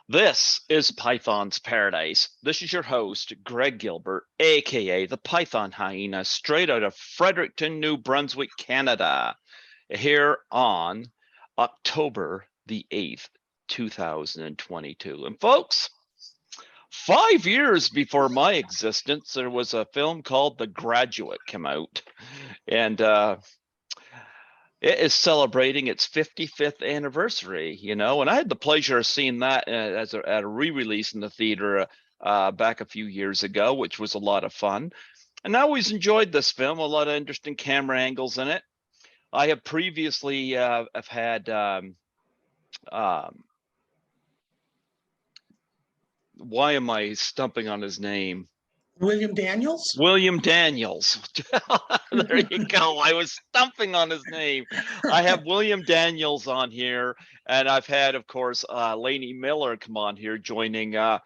This is Python's Paradise. This is your host, Greg Gilbert, aka the Python Hyena, straight out of Fredericton, New Brunswick, Canada, here on October the 8th, 2022. And folks, 5 years before my existence, there was a film called The Graduate come out. And it is celebrating its 55th anniversary, and I had the pleasure of seeing that at a re-release in the theater back a few years ago, which was a lot of fun. And I always enjoyed this film, a lot of interesting camera angles in it. I have previously have had why am I stumping on his name? William Daniels? William Daniels. There you go. I was stumping on his name. I have William Daniels on here, and I've had, of course, Lainey Miller come on here, joining the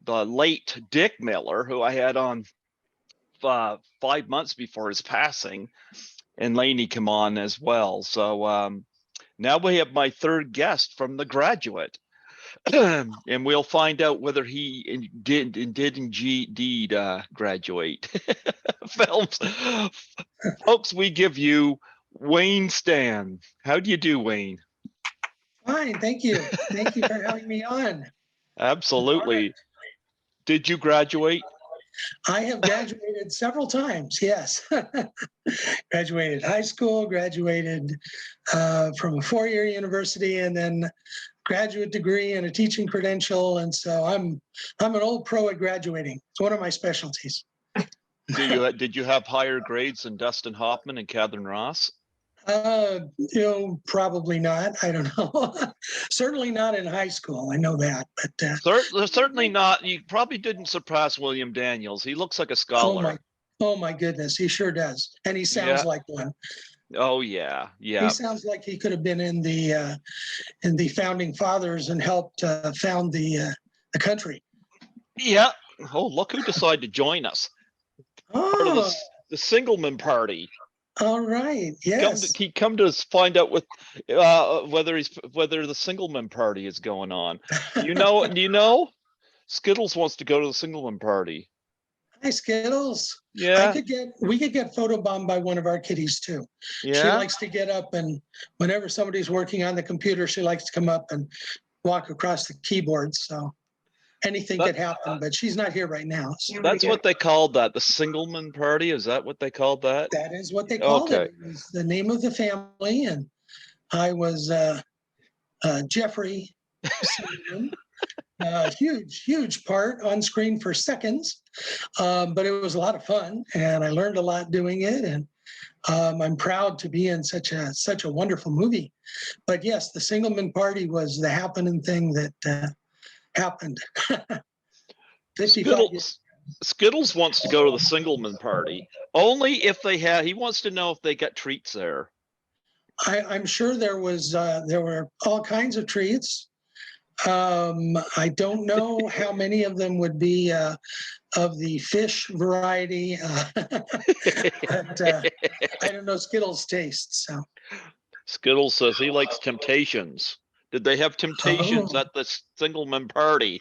late Dick Miller, who I had on 5 months before his passing, and Lainey come on as well. So now we have my third guest from The Graduate. And we'll find out whether he did indeed graduate. Films. Folks, we give you Wayne Stam. How do you do, Wayne? Fine, thank you. Thank you for having me on. Absolutely. Right. Did you graduate? I have graduated several times, yes. Graduated high school, graduated from a four-year university, and then graduate degree and a teaching credential. And so I'm an old pro at graduating. It's one of my specialties. Did you have higher grades than Dustin Hoffman and Catherine Ross? Probably not. I don't know. Certainly not in high school. I know that, but certainly not. You probably didn't surpass William Daniels. He looks like a scholar. Oh my goodness, he sure does, and he sounds like one. Oh yeah. He sounds like he could have been in the founding fathers and helped found the country. Yeah. Oh, look who decided to join us. Part of the Singleman Party. All right. Yes. He come to find out whether the Singleman Party is going on. Do you know? Skittles wants to go to the Singleman Party. Hi, Skittles. Yeah. We could get photobombed by one of our kitties too. Yeah. She likes to get up, and whenever somebody's working on the computer, she likes to come up and walk across the keyboard. So anything could happen, but she's not here right now. So that's what they called that, the Singleman Party. Is that what they called that? That is what they called it. It was the name of the family, and I was Jeffrey Singleman. Huge part on screen for seconds, but it was a lot of fun, and I learned a lot doing it, and I'm proud to be in such a wonderful movie. But yes, the Singleman Party was the happening thing that happened. Skittles wants to go to the Singleman Party only if they have. He wants to know if they got treats there. I'm sure there were all kinds of treats. I don't know how many of them would be of the fish variety, but I don't know Skittles' taste. So Skittles says he likes Temptations. Did they have Temptations at the Singleman Party?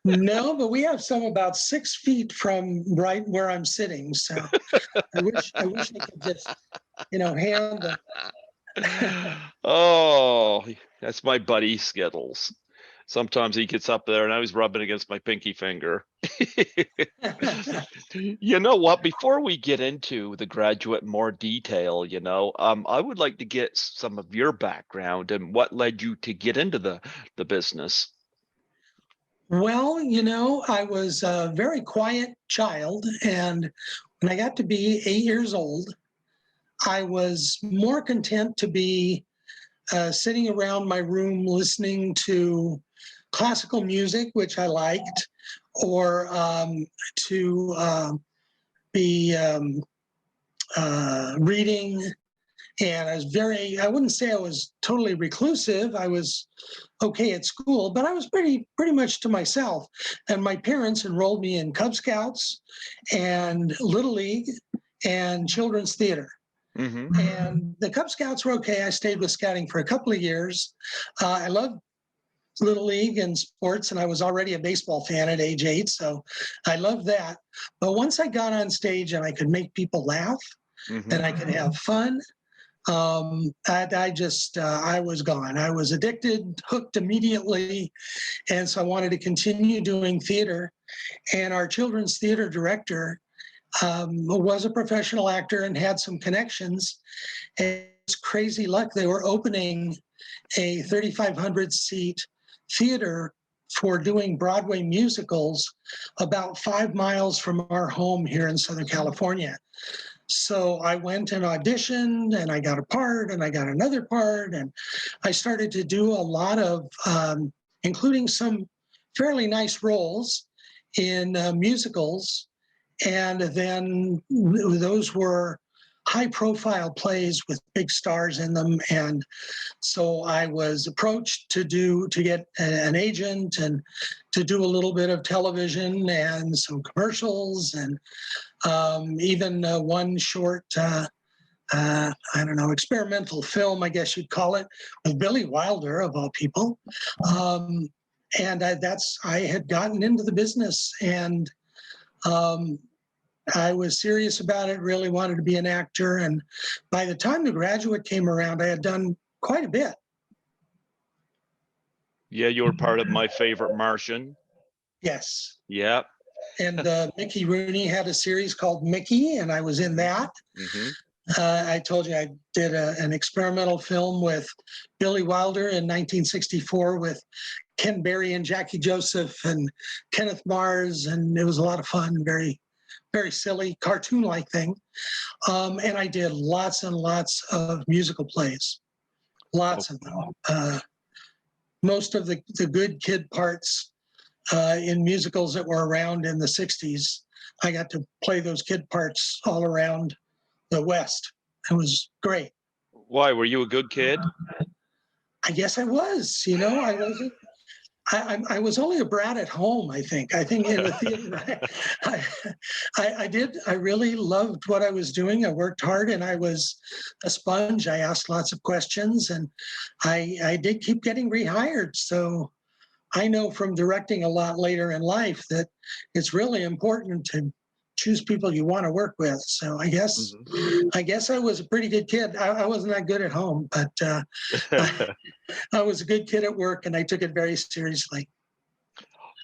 No, but we have some about 6 feet from right where I'm sitting. So I wish I could just, hand the. Oh, that's my buddy Skittles. Sometimes he gets up there and I was rubbing against my pinky finger. You know what? Before we get into The Graduate in more detail, I would like to get some of your background and what led you to get into the business. Well, I was a very quiet child, and when I got to be 8 years old, I was more content to be sitting around my room listening to classical music, which I liked, or to be reading. And I wouldn't say I was totally reclusive. I was okay at school, but I was pretty much to myself. And my parents enrolled me in Cub Scouts and Little League and Children's Theater. Mm-hmm. And the Cub Scouts were okay. I stayed with Scouting for a couple of years. I loved Little League and sports, and I was already a baseball fan at age 8, so I loved that. But once I got on stage and I could make people laugh and I could have fun, I was gone. I was addicted, hooked immediately, and so I wanted to continue doing theater. And our children's theater director was a professional actor and had some connections. And it's crazy luck. They were opening a 3,500 seat theater for doing Broadway musicals about 5 miles from our home here in Southern California. So I went and auditioned, and I got a part, and I got another part, and I started to do a lot of, including some fairly nice roles in musicals. And then those were high-profile plays with big stars in them. And so I was approached to get an agent and to do a little bit of television and some commercials, and even one short, I don't know, experimental film, I guess you'd call it, with Billy Wilder, of all people. And I had gotten into the business, and I was serious about it, really wanted to be an actor. And by the time The Graduate came around, I had done quite a bit. Yeah, you were part of My Favorite Martian. Yes. Yeah. And Mickey Rooney had a series called Mickey, and I was in that. I told you I did an experimental film with Billy Wilder in 1964 with Ken Berry and Jackie Joseph and Kenneth Mars, and it was a lot of fun, very, very silly, cartoon-like thing. And I did lots and lots of musical plays, lots of them. Most of the good kid parts in musicals that were around in the 60s, I got to play those kid parts all around the West. It was great. Why? Were you a good kid? I guess I was. I wasn't. I was only a brat at home, I think. I think in the theater, I really loved what I was doing. I worked hard, and I was a sponge. I asked lots of questions, and I did keep getting rehired. So I know from directing a lot later in life that it's really important to choose people you want to work with. So I guess I was a pretty good kid. I wasn't that good at home, but I was a good kid at work, and I took it very seriously.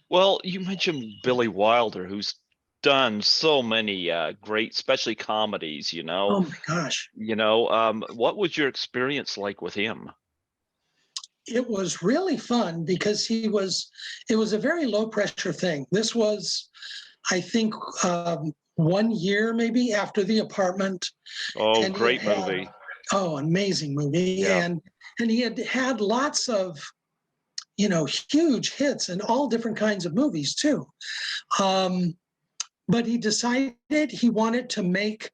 Well, you mentioned Billy Wilder, who's done so many great, especially comedies, Oh my gosh. What was your experience like with him? It was really fun because it was a very low pressure thing. This was, I think, 1 year maybe after The Apartment. Oh, And great movie. Oh, amazing movie. Yeah. And he had lots of, huge hits in all different kinds of movies too. But he decided he wanted to make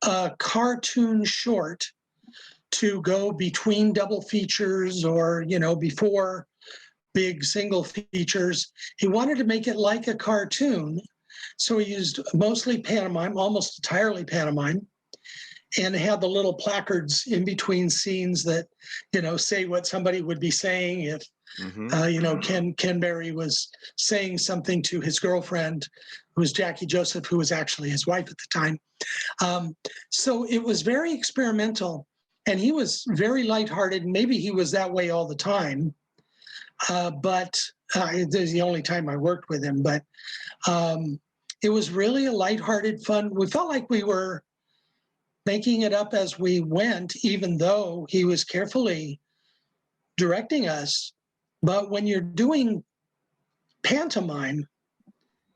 a cartoon short to go between double features or, before big single features. He wanted to make it like a cartoon. So he used mostly pantomime, almost entirely pantomime, and had the little placards in between scenes that, say what somebody would be saying if, Ken Berry was saying something to his girlfriend, who was Jackie Joseph, who was actually his wife at the time. So it was very experimental, and he was very lighthearted. Maybe he was that way all the time, but it was the only time I worked with him. But it was really a lighthearted, fun. We felt like we were making it up as we went, even though he was carefully directing us. But when you're doing pantomime,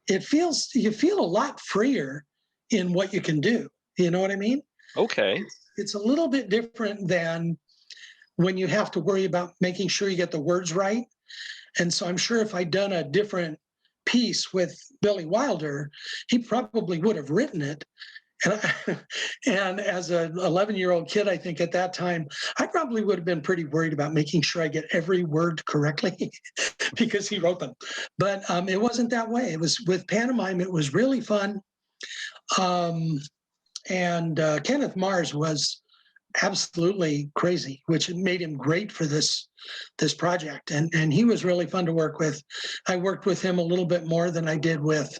you feel a lot freer in what you can do. You know what I mean? Okay. It's a little bit different than when you have to worry about making sure you get the words right. And so I'm sure if I'd done a different piece with Billy Wilder, he probably would have written it. And as an 11-year-old kid, I think at that time, I probably would have been pretty worried about making sure I get every word correctly because he wrote them. But it wasn't that way. It was with pantomime. It was really fun. And Kenneth Mars was absolutely crazy, which made him great for this project. And he was really fun to work with. I worked with him a little bit more than I did with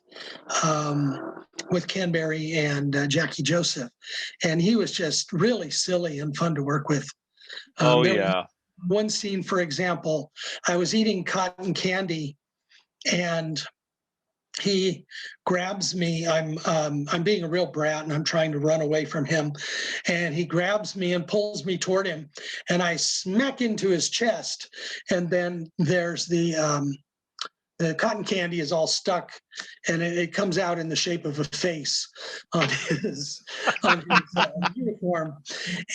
Ken Berry and Jackie Joseph, and he was just really silly and fun to work with. Oh There was yeah. one scene, for example, I was eating cotton candy, and he grabs me. I'm being a real brat and I'm trying to run away from him, and he grabs me and pulls me toward him, and I smack into his chest, and then there's the cotton candy is all stuck, and it comes out in the shape of a face on his uniform.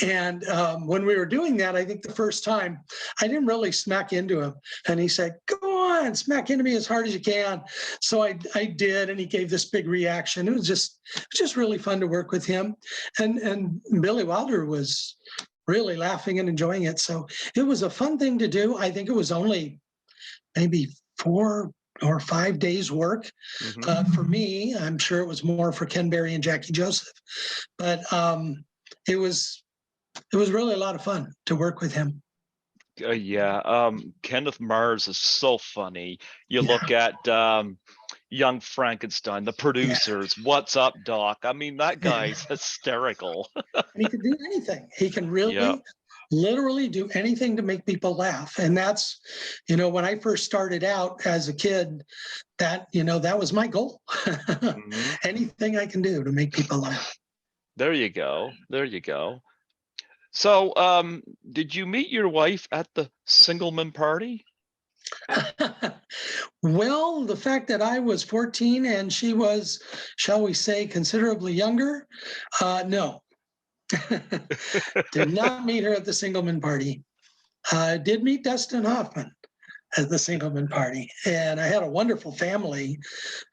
And when we were doing that, I think the first time, I didn't really smack into him, and he said, "Go on, smack into me as hard as you can." So I did, and he gave this big reaction. It was just really fun to work with him, and Billy Wilder was really laughing and enjoying it. So it was a fun thing to do. I think it was only maybe 4 or 5 days work for me. I'm sure it was more for Ken Berry and Jackie Joseph, but it was really a lot of fun to work with him. Yeah. Kenneth Mars is so funny. You Yeah. look at Young Frankenstein, the producers, What's Up, Doc? I mean, that guy's hysterical. And he can do anything. He can really Yeah. literally do anything to make people laugh. And that's, when I first started out as a kid, that was my goal. Anything I can do to make people laugh. There you go. There you go. So, did you meet your wife at the Singleman party? Well, the fact that I was 14 and she was, shall we say, considerably younger, no. Did not meet her at the Singleman party. Did meet Dustin Hoffman at the Singleman party, and I had a wonderful family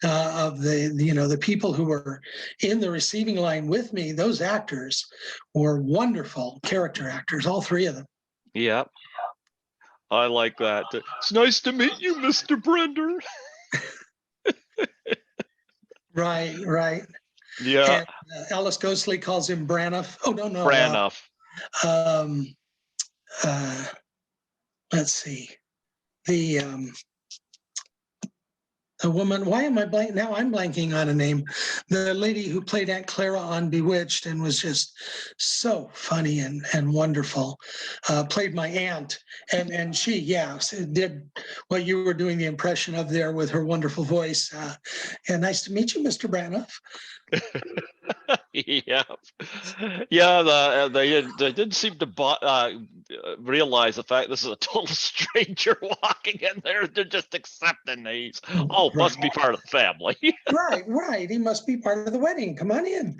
of the people who were in the receiving line with me. Those actors were wonderful character actors, all three of them. Yeah, I like that. It's nice to meet you, Mr. Brender. Right. Yeah. And Alice Ghostly calls him Braniff. Oh, no. Braniff. Let's see. The woman, why am I blank now? I'm blanking on a name. The lady who played Aunt Clara on Bewitched and was just so funny and wonderful, played my aunt, and she did what you were doing the impression of there with her wonderful voice. And nice to meet you, Mr. Braniff. Yeah. They didn't seem to realize the fact this is a total stranger walking in there. They're just accepting these. Oh, Right. Must be part of the family. Right. He must be part of the wedding. Come on in.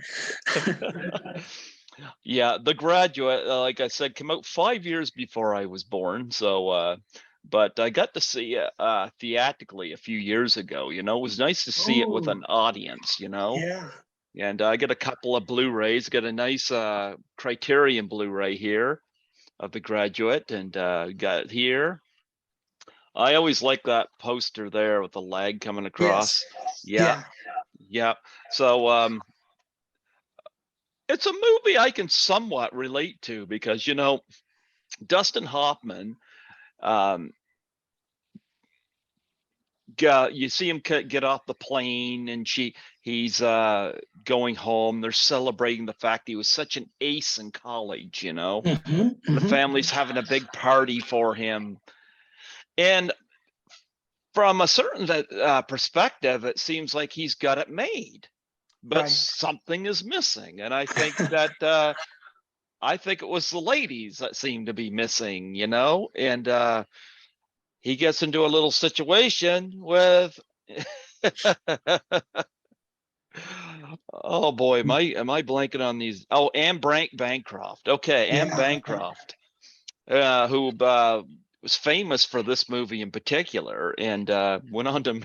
Yeah, The Graduate, like I said, came out 5 years before I was born. So, but I got to see it theatrically a few years ago. It was nice to see it with an audience. Yeah. And I got a couple of Blu-rays. Got a nice Criterion Blu-ray here of The Graduate, and got here. I always like that poster there with the leg coming across. Yes. Yeah. So it's a movie I can somewhat relate to because Dustin Hoffman, you see him get off the plane, and he's going home. They're celebrating the fact he was such an ace in college. The family's having a big party for him, and from a certain perspective, it seems like he's got it made, but Right. something is missing, and I think that I think it was the ladies that seemed to be missing, and he gets into a little situation with oh boy, am I blanking on these? Oh, Anne Bancroft. Okay, Anne Yeah. Bancroft, who was famous for this movie in particular, and went on to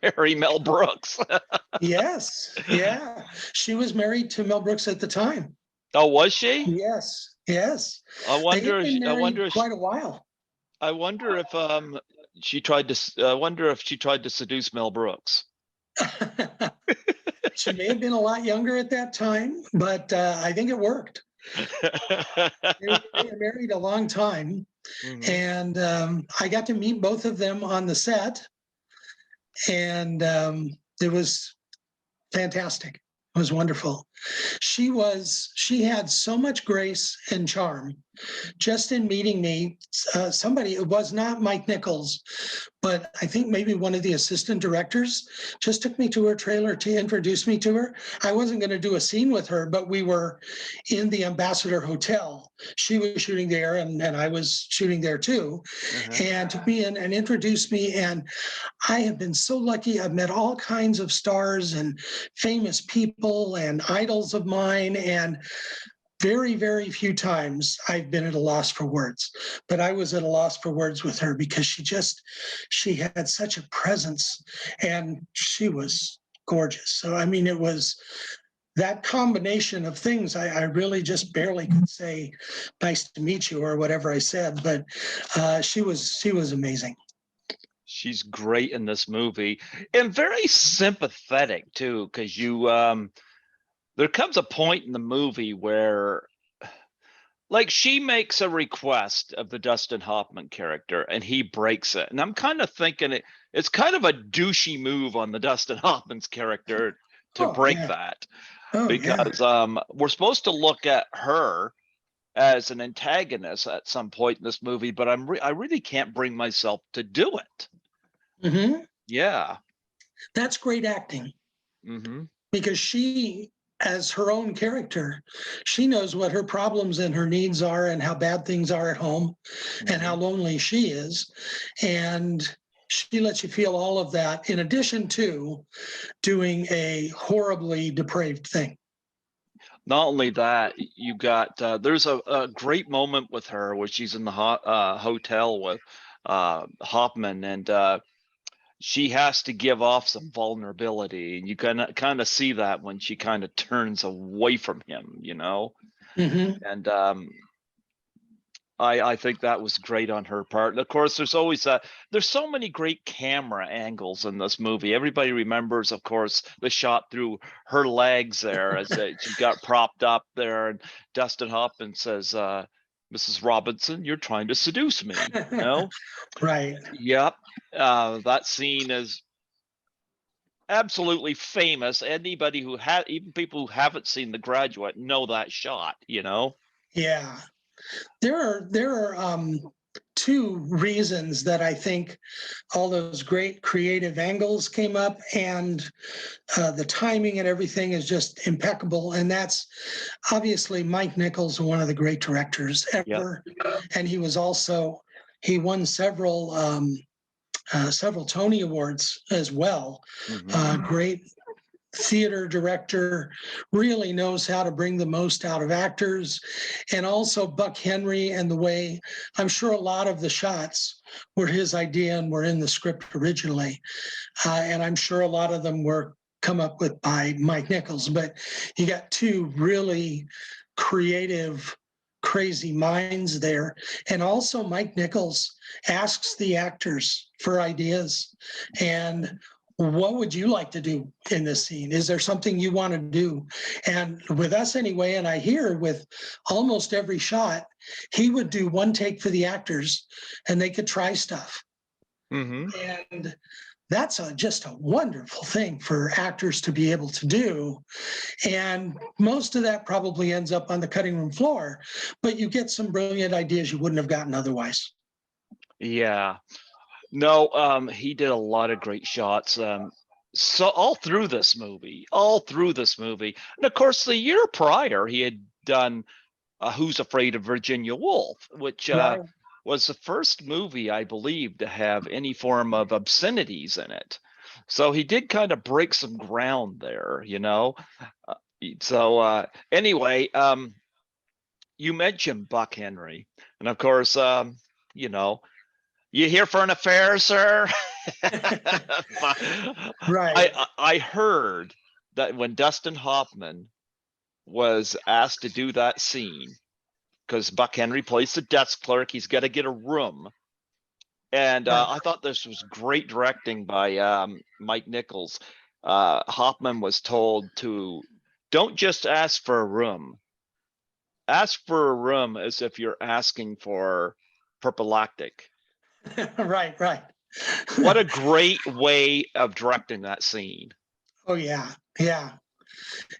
marry Mel Brooks. Yes. Yeah. She was married to Mel Brooks at the time. Oh, was she? Yes. I wonder. I wonder. Quite a while. I wonder if she tried to. I wonder if she tried to seduce Mel Brooks. She may have been a lot younger at that time, but I think it worked. They were married a long time, Mhm. and I got to meet both of them on the set, and it was fantastic. It was wonderful. She had so much grace and charm just in meeting me. Somebody, it was not Mike Nichols, but I think maybe one of the assistant directors just took me to her trailer to introduce me to her. I wasn't going to do a scene with her, but we were in the Ambassador Hotel. She was shooting there, and I was shooting there too, Uh-huh. and took me in and introduced me. And I have been so lucky. I've met all kinds of stars and famous people and idols of mine. And very, very few times I've been at a loss for words, but I was at a loss for words with her because she had such a presence and she was gorgeous. So, I mean, it was that combination of things. I really just barely could say, nice to meet you or whatever I said, but she was amazing. She's great in this movie and very sympathetic too, because there comes a point in the movie where like she makes a request of the Dustin Hoffman character and he breaks it. And I'm kind of thinking it's kind of a douchey move on the Dustin Hoffman's character to Oh, break yeah. that, Oh, yeah. because we're supposed to look at her as an antagonist at some point in this movie, but I really can't bring myself to do it. Hmm. Yeah. That's great acting Hmm. because she, as her own character, she knows what her problems and her needs are and how bad things are at home and Hmm. how lonely she is. And she lets you feel all of that in addition to doing a horribly depraved thing. Not only that, you got there's a great moment with her where she's in the hotel with Hoffman, and she has to give off some vulnerability, and you kind of see that when she kind of turns away from him, Hmm. and I think that was great on her part. And of course, there's so many great camera angles in this movie. Everybody remembers, of course, the shot through her legs there as she got propped up there, and Dustin Hoffman says, "Mrs. Robinson, you're trying to seduce me." Right. Yep. That scene is absolutely famous. Anybody even people who haven't seen The Graduate know that shot. Yeah. There are two reasons that I think all those great creative angles came up, and the timing and everything is just impeccable. And that's obviously Mike Nichols, one of the great directors Yep. ever, and he won several Tony Awards as well. Hmm. Great theater director, really knows how to bring the most out of actors. And also Buck Henry, and the way, I'm sure a lot of the shots were his idea and were in the script originally. And I'm sure a lot of them were come up with by Mike Nichols, but you got two really creative, crazy minds there. And also Mike Nichols asks the actors for ideas and what would you like to do in this scene? Is there something you want to do? And with us anyway, and I hear with almost every shot, he would do one take for the actors and they could try stuff. Hmm. And that's just a wonderful thing for actors to be able to do. And most of that probably ends up on the cutting room floor, but you get some brilliant ideas you wouldn't have gotten otherwise. Yeah. No, he did a lot of great shots. So all through this movie, and of course, the year prior, he had done "Who's Afraid of Virginia Woolf," which Right. was the first movie, I believe, to have any form of obscenities in it. So he did kind of break some ground there. Uh, anyway, you mentioned Buck Henry, and of course, you know, you here for an affair, sir? Right. I heard that when Dustin Hoffman was asked to do that scene, because Buck Henry plays the desk clerk, he's got to get a room. And Right. I thought this was great directing by Mike Nichols. Hoffman was told to don't just ask for a room, ask for a room as if you're asking for prophylactic. Right, right. What a great way of directing that scene. Oh yeah, yeah,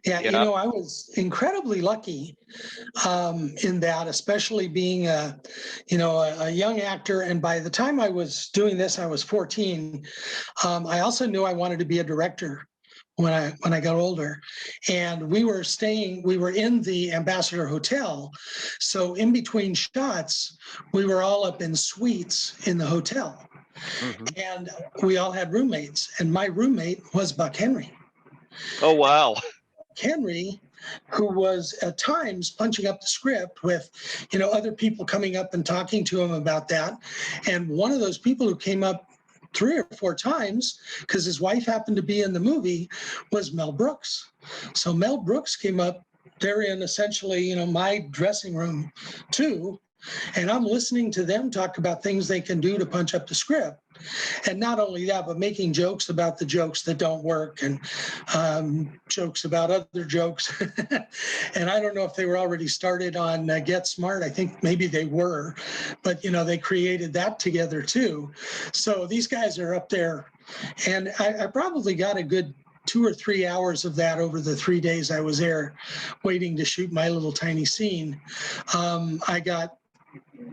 yeah. Yeah. I was incredibly lucky in that, especially being a young actor. And by the time I was doing this, I was 14. I also knew I wanted to be a director when I got older. And we were in the Ambassador Hotel. So in between shots, we were all up in suites in the hotel. Mm-hmm. And we all had roommates. And my roommate was Buck Henry. Oh, wow. Henry, who was at times punching up the script with, other people coming up and talking to him about that. And one of those people who came up 3 or 4 times, because his wife happened to be in the movie, was Mel Brooks. So Mel Brooks came up. They're in essentially, my dressing room too. And I'm listening to them talk about things they can do to punch up the script. And not only that, but making jokes about the jokes that don't work, and jokes about other jokes. And I don't know if they were already started on Get Smart. I think maybe they were, but they created that together too. So these guys are up there, and I probably got a good 2 or 3 hours of that over the 3 days I was there waiting to shoot my little tiny scene. I got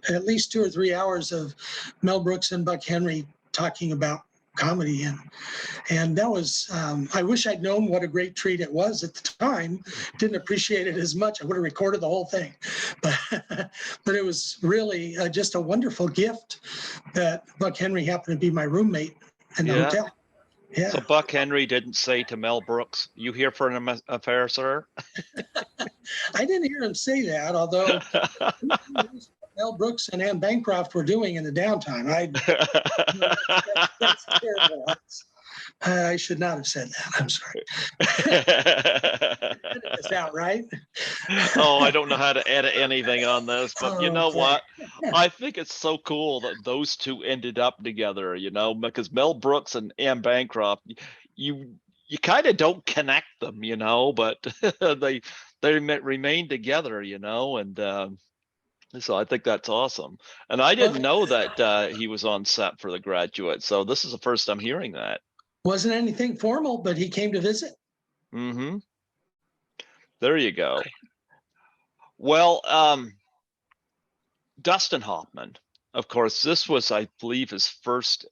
at least 2 or 3 hours of Mel Brooks and Buck Henry talking about comedy, and that was I wish I'd known what a great treat it was at the time. Didn't appreciate it as much. I would have recorded the whole thing, but but it was really just a wonderful gift that Buck Henry happened to be my roommate in the Yeah. hotel. Yeah. So Buck Henry didn't say to Mel Brooks, "You here for an affair, sir?" I didn't hear him say that, although Mel Brooks and Anne Bancroft were doing in the downtime. That's terrible. I should not have said that. I'm sorry. Edit this out, right? Oh, I don't know how to edit anything on this, but you know Okay. what? I think it's so cool that those two ended up together, because Mel Brooks and Anne Bancroft, you you kind of don't connect them, but they remain together, and so I think that's awesome. And I Well, didn't know that he was on set for The Graduate, so this is the first I'm hearing that. wasn't anything formal, but he came to visit. Mm-hmm. There you go. Well, Dustin Hoffman, of course, this was, I believe, his first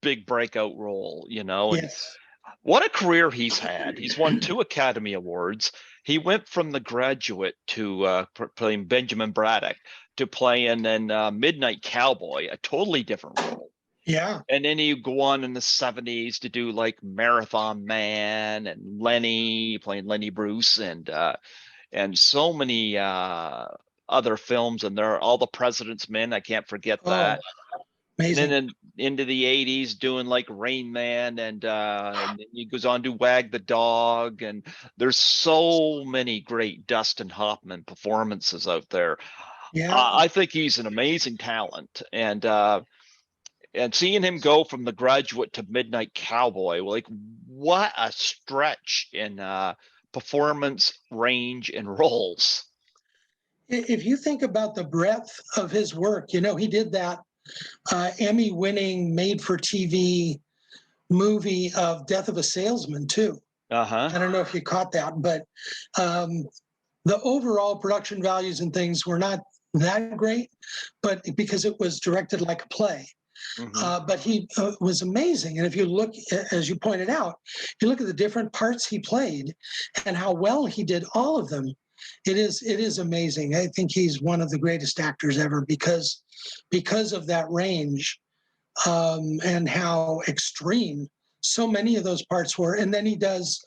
big breakout role, and Yes. what a career he's had. He's won 2 Academy Awards. He went from The Graduate to playing Benjamin Braddock to playing in Midnight Cowboy, a totally different role. Yeah. And then you go on in the 70s to do like Marathon Man and Lenny, playing Lenny Bruce, and so many other films, and there are All the President's Men. I can't forget Oh, that. And amazing. then into the 80s doing like Rain Man, and then he goes on to Wag the Dog, and there's so many great Dustin Hoffman performances out there. Yeah. I think he's an amazing talent, and seeing him go from The Graduate to Midnight Cowboy, like what a stretch in performance range and roles. If you think about the breadth of his work, he did that Emmy-winning made-for-TV movie of Death of a Salesman too. Uh-huh. I don't know if you caught that, but the overall production values and things were not that great, but because it was directed like a play. Mm-hmm. But he was amazing. And if you look, as you pointed out, you look at the different parts he played and how well he did all of them. It is amazing. I think he's one of the greatest actors ever because of that range, and how extreme so many of those parts were. And then he does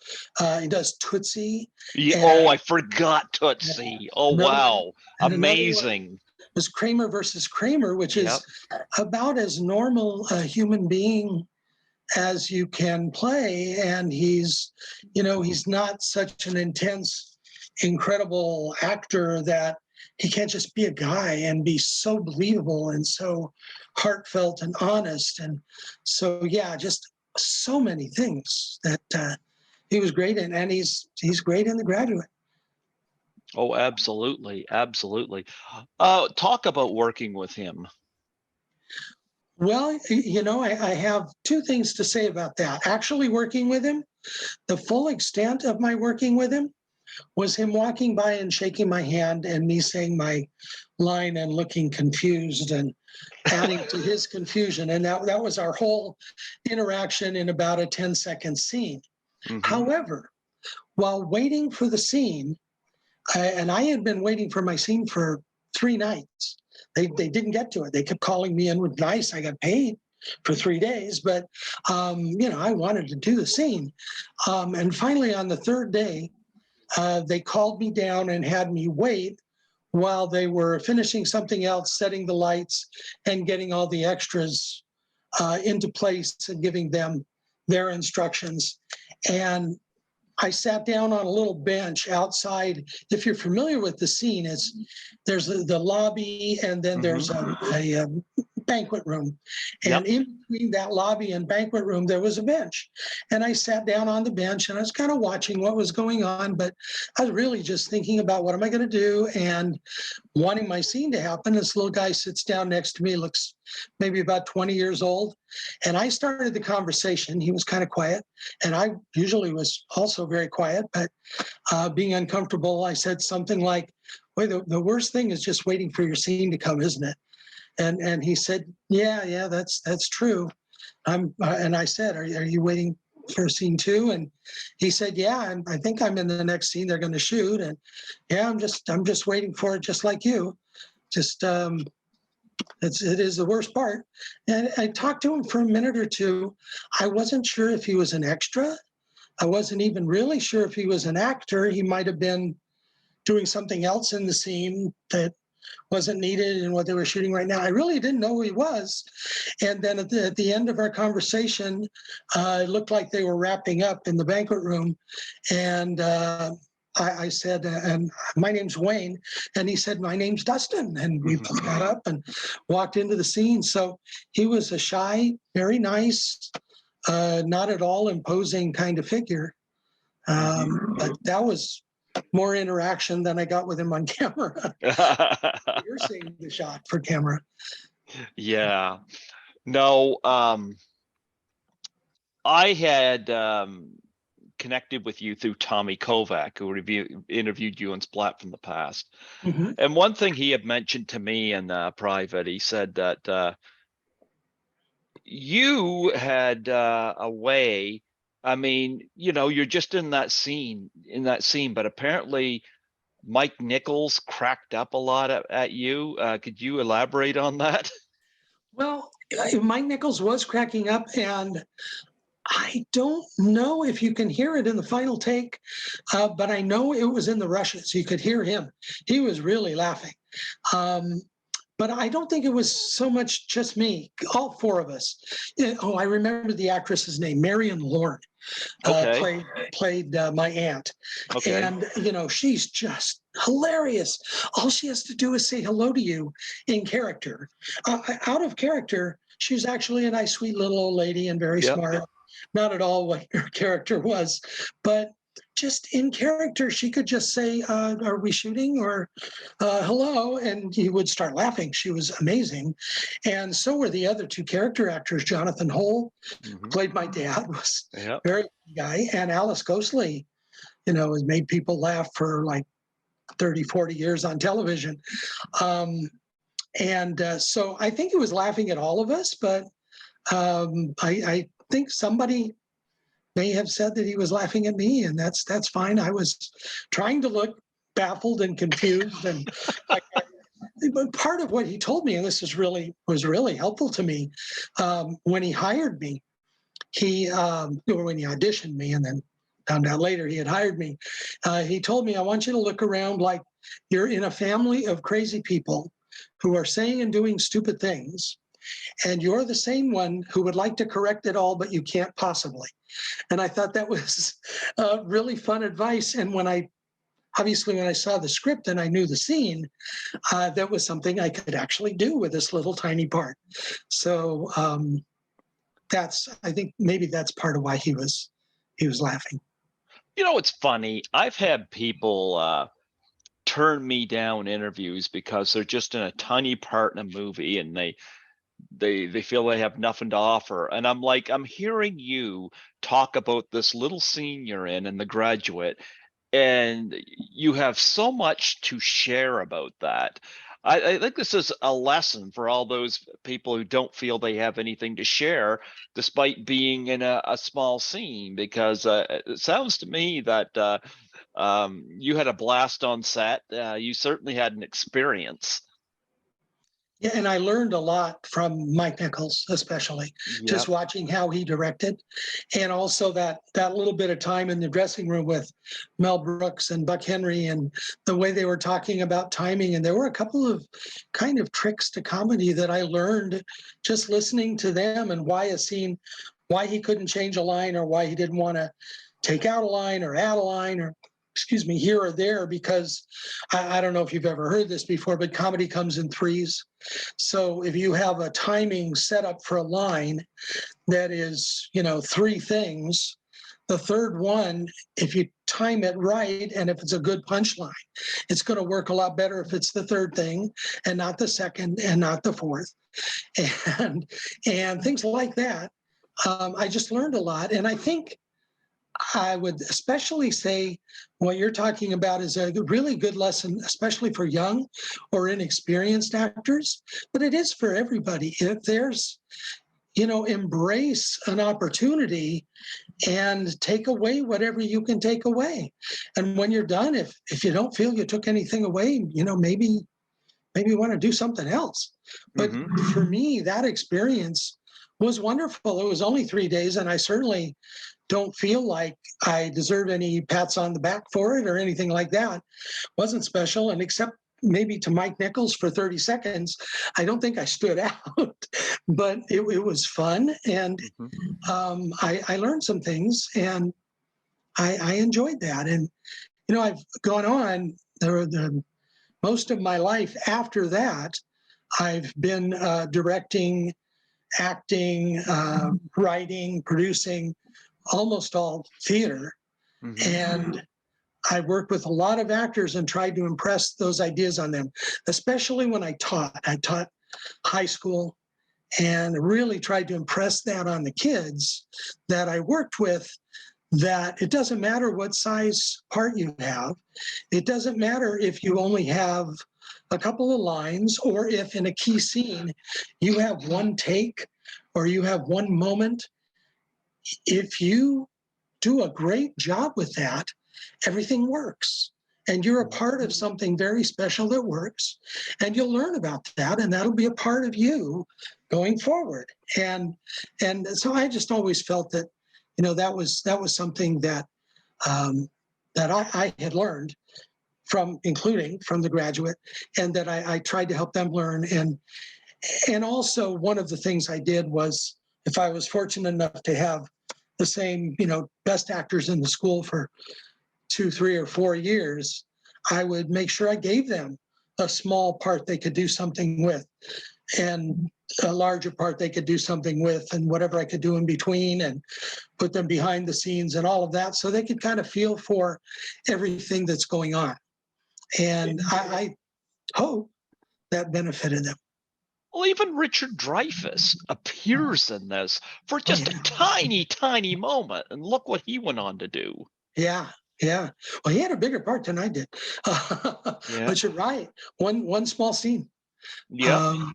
Tootsie. Yeah, And I forgot Tootsie. Oh, another wow. another one Amazing. was Kramer versus Kramer, which Yep. is about as normal a human being as you can play. And he's not such an intense, incredible actor that he can't just be a guy and be so believable and so heartfelt and honest. And so, yeah, just so many things that he was great in, and he's great in The Graduate. Oh, absolutely, absolutely. Talk about working with him. Well, I have two things to say about that. Actually, working with him, the full extent of my working with him was him walking by and shaking my hand and me saying my line and looking confused and adding to his confusion. And that was our whole interaction in about a 10-second scene. Hmm. However, while waiting for the scene, and I had been waiting for my scene for 3 nights. They didn't get to it. They kept calling me in with nice. I got paid for 3 days, but I wanted to do the scene. And finally, on the third day, they called me down and had me wait while they were finishing something else, setting the lights, and getting all the extras into place and giving them their instructions. And I sat down on a little bench outside. If you're familiar with the scene, there's the lobby and then Hmm. there's a banquet room. Yep. And in between that lobby and banquet room, there was a bench. And I sat down on the bench and I was kind of watching what was going on, but I was really just thinking about what am I going to do and wanting my scene to happen. This little guy sits down next to me, looks maybe about 20 years old. And I started the conversation. He was kind of quiet. And I usually was also very quiet, but being uncomfortable, I said something like, "Wait, the worst thing is just waiting for your scene to come, isn't it?" And he said, "Yeah, that's true." And I said, "Are you waiting for scene two?" And he said, "Yeah, and I think I'm in the next scene they're going to shoot." And yeah, I'm just waiting for it, just like you. Just it is the worst part. And I talked to him for a minute or two. I wasn't sure if he was an extra. I wasn't even really sure if he was an actor. He might have been doing something else in the scene that wasn't needed in what they were shooting right now. I really didn't know who he was. And then at the end of our conversation, it looked like they were wrapping up in the banquet room. And I said, and my name's Wayne. And he said, my name's Dustin. And we both got up and walked into the scene. So he was a shy, very nice, not at all imposing kind of figure. But that was more interaction than I got with him on camera. You're seeing the shot for camera. Yeah. No, I had connected with you through Tommy Kovac, who interviewed you on Splat from the past. Mhm. And one thing he had mentioned to me in private, he said that you had a way. I mean, you're just in that scene, but apparently Mike Nichols cracked up a lot at you. Could you elaborate on that? Well, Mike Nichols was cracking up, and I don't know if you can hear it in the final take, but I know it was in the rushes. You could hear him. He was really laughing. Um, but I don't think it was so much just me, all four of us. Oh, I remember the actress's name, Marion Lorne, Okay. played my aunt. Okay. And, she's just hilarious. All she has to do is say hello to you in character. Out of character, she's actually a nice, sweet little old lady and very Yep. smart. Not at all what her character was, but just in character, she could just say, "Are we shooting?" or "Hello," and he would start laughing. She was amazing, and so were the other two character actors. Jonathan Hole, who Hmm. played my dad, was Yep. very funny guy, and Alice Ghostley, has made people laugh for like 30, 40 years on television. Um, and so I think he was laughing at all of us, but I think somebody may have said that he was laughing at me, and that's fine. I was trying to look baffled and confused, and but part of what he told me, and this was really helpful to me, when he hired me, or when he auditioned me, and then found out later he had hired me. He told me, "I want you to look around like you're in a family of crazy people who are saying and doing stupid things, and you're the same one who would like to correct it all, but you can't possibly." And I thought that was really fun advice. And when I saw the script and I knew the scene, that was something I could actually do with this little tiny part. So I think maybe that's part of why he was laughing. It's funny. I've had people turn me down interviews because they're just in a tiny part in a movie and they feel they have nothing to offer. And I'm like, I'm hearing you talk about this little scene you're in The Graduate, and you have so much to share about that. I think this is a lesson for all those people who don't feel they have anything to share despite being in a small scene, because it sounds to me that you had a blast on set. You certainly had an experience. Yeah, and I learned a lot from Mike Nichols, especially just Yep. watching how he directed, and also that little bit of time in the dressing room with Mel Brooks and Buck Henry, and the way they were talking about timing. And there were a couple of kind of tricks to comedy that I learned just listening to them, and why a scene, why he couldn't change a line, or why he didn't want to take out a line or add a line, or excuse me, here or there, because I don't know if you've ever heard this before, but comedy comes in threes. So if you have a timing set up for a line that is, three things, the third one, if you time it right and if it's a good punchline, it's going to work a lot better if it's the third thing and not the second and not the fourth, and things like that. I just learned a lot, and I think I would especially say what you're talking about is a really good lesson, especially for young or inexperienced actors, but it is for everybody. If there's, embrace an opportunity and take away whatever you can take away. And when you're done, if you don't feel you took anything away, maybe you want to do something else. But for me, that experience was wonderful. It was only 3 days, and I certainly don't feel like I deserve any pats on the back for it or anything like that. Wasn't special, and except maybe to Mike Nichols for 30 seconds, I don't think I stood out. But it was fun, and I learned some things, and I enjoyed that. And I've gone on the most of my life after that. I've been directing, acting, writing, producing, almost all theater. And I worked with a lot of actors and tried to impress those ideas on them, especially when I taught. I taught high school and really tried to impress that on the kids that I worked with, that it doesn't matter what size part you have. It doesn't matter if you only have a couple of lines, or if in a key scene you have one take or you have one moment. If you do a great job with that, everything works. And you're a part of something very special that works. And you'll learn about that, and that'll be a part of you going forward. And so I just always felt that, that was something that that I had learned including from The Graduate, and that I tried to help them learn. And also one of the things I did was, if I was fortunate enough to have the same, best actors in the school for 2, 3, or 4 years, I would make sure I gave them a small part they could do something with, and a larger part they could do something with, and whatever I could do in between, and put them behind the scenes and all of that, so they could kind of feel for everything that's going on. And I hope that benefited them. Well, even Richard Dreyfuss appears in this for just a Yeah. tiny moment, and look what he went on to do. Yeah, yeah. Well, he had a bigger part than I did. Yeah. But you're right. One small scene. Yep.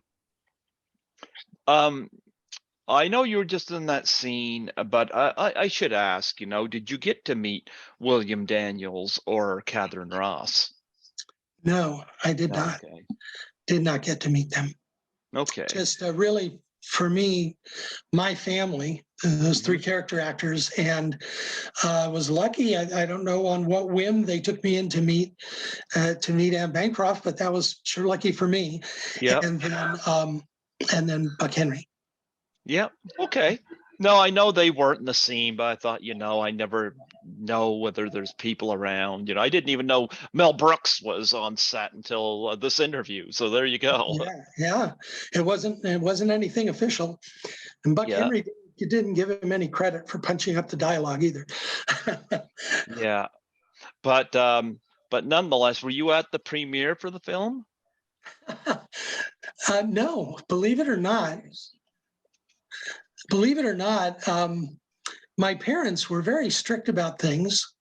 I know you were just in that scene, but I should ask, did you get to meet William Daniels or Catherine Ross? No, I did not. Okay. Did not get to meet them. Okay. Just really, for me, my family, those 3 character actors, and I was lucky. I don't know on what whim they took me in to meet Anne Bancroft, but that was sure lucky for me. Yep. And then Buck Henry. Yep. Okay. No, I know they weren't in the scene, but I thought, I never know whether there's people around. I didn't even know Mel Brooks was on set until this interview. So there you go. Yeah. It wasn't anything official. And Buck Yeah. Henry, you didn't give him any credit for punching up the dialogue either. Yeah. But But nonetheless, were you at the premiere for the film? No, believe it or not, my parents were very strict about things.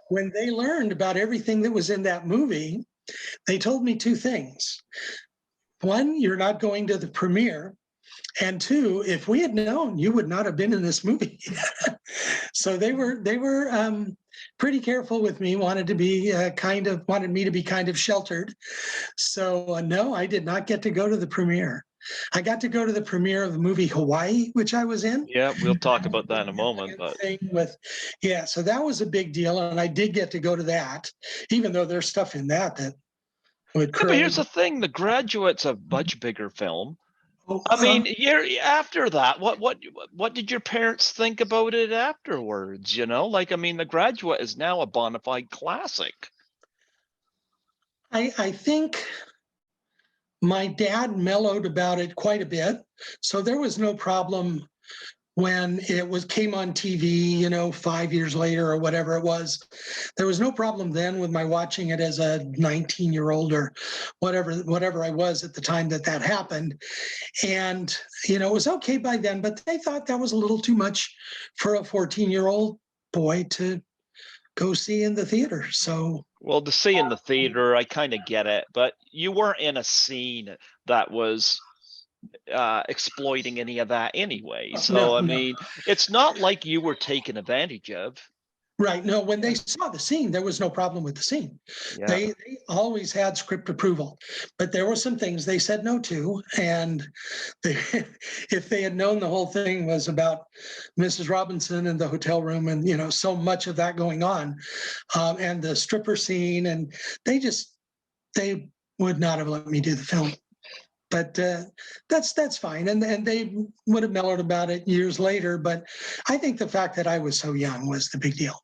When they learned about everything that was in that movie, they told me two things. One, you're not going to the premiere. And two, if we had known, you would not have been in this movie. So they were pretty careful with me, wanted me to be kind of sheltered. So no, I did not get to go to the premiere. I got to go to the premiere of the movie Hawaii, which I was in. Yeah, we'll talk about that in a moment. But so that was a big deal, and I did get to go to that, even though there's stuff in that would. Yeah, but here's the thing: The Graduate's a much bigger film. I mean, after that, what did your parents think about it afterwards? You know, like, I mean, The Graduate is now a bona fide classic. I think my dad mellowed about it quite a bit, so there was no problem when it came on TV, 5 years later or whatever it was. There was no problem then with my watching it as a 19-year-old or whatever I was at the time that happened. And, it was okay by then, but they thought that was a little too much for a 14-year-old boy to go see in the theater. So, well, to see in the theater, I kind of get it, but you weren't in a scene that was exploiting any of that anyway. So, I mean, it's not like you were taken advantage of. Right. No, when they saw the scene, there was no problem with the scene. Yeah. They always had script approval, but there were some things they said no to. And if they had known the whole thing was about Mrs. Robinson and the hotel room and, so much of that going on, and the stripper scene, and they would not have let me do the film. But that's fine. And they would have mellowed about it years later. But I think the fact that I was so young was the big deal.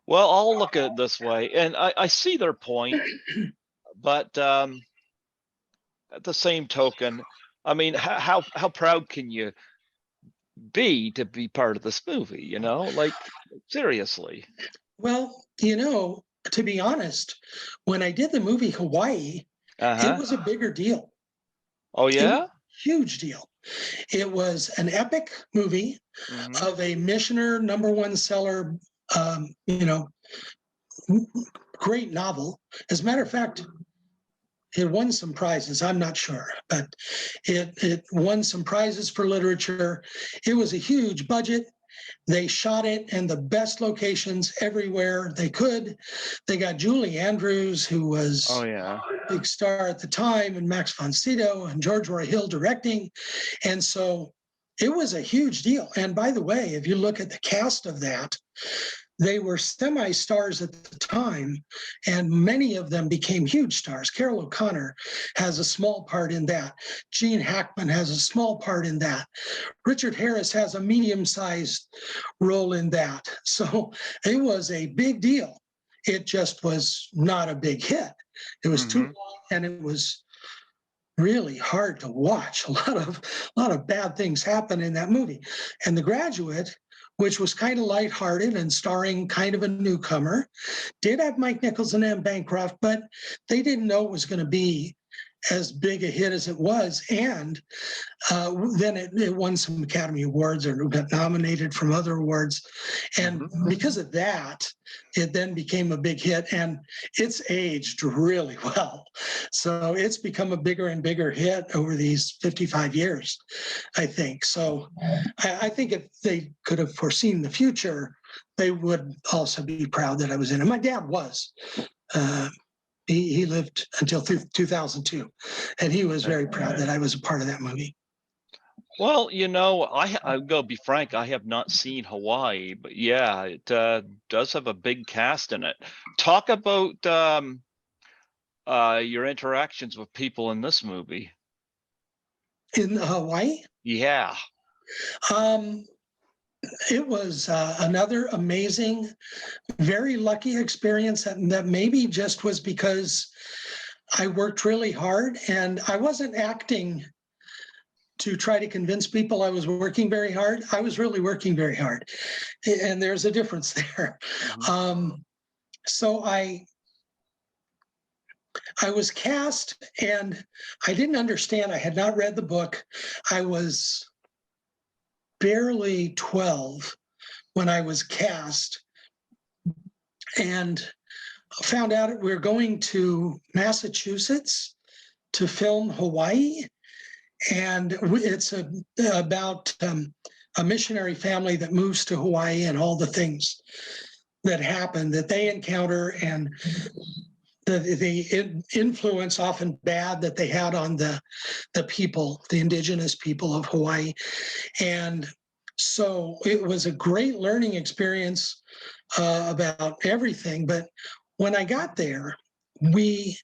Well, I'll look at it this way, and I see their point, but at the same token, I mean, how proud can you be to be part of this movie? Like, seriously. Well, to be honest, when I did the movie Hawaii, it was a bigger deal. Oh, yeah? Huge deal. It was an epic movie of a Missioner #1 seller, great novel. As a matter of fact, it won some prizes. I'm not sure, but it won some prizes for literature. It was a huge budget. They shot it in the best locations everywhere they could. They got Julie Andrews, who was a big star at the time, and Max von Sydow and George Roy Hill directing. And so it was a huge deal. And by the way, if you look at the cast of that, they were semi-stars at the time, and many of them became huge stars. Carol O'Connor has a small part in that. Gene Hackman has a small part in that. Richard Harris has a medium-sized role in that. So it was a big deal. It just was not a big hit. It was too long, and it was really hard to watch. A lot of bad things happen in that movie. And The Graduate, which was kind of lighthearted and starring kind of a newcomer, did have Mike Nichols and Anne Bancroft, but they didn't know it was going to be as big a hit as it was. And then it won some Academy Awards or got nominated from other awards. And because of that, it then became a big hit, and it's aged really well. So it's become a bigger and bigger hit over these 55 years, I think. So I think if they could have foreseen the future, they would also be proud that I was in it. My dad was. He lived until 2002, and he was very proud that I was a part of that movie. Well, I'm going to be frank, I have not seen Hawaii, but yeah, it does have a big cast in it. Talk about your interactions with people in this movie. In Hawaii? Yeah. It was another amazing, very lucky experience that maybe just was because I worked really hard, and I wasn't acting to try to convince people I was working very hard. I was really working very hard, and there's a difference there. So I was cast, and I didn't understand. I had not read the book. I was barely 12 when I was cast, and found out we were going to Massachusetts to film Hawaii. And it's about a missionary family that moves to Hawaii and all the things that happen that they encounter, and the influence, often bad, that they had on the people, the indigenous people of Hawaii. And so it was a great learning experience about everything. But when I got there, we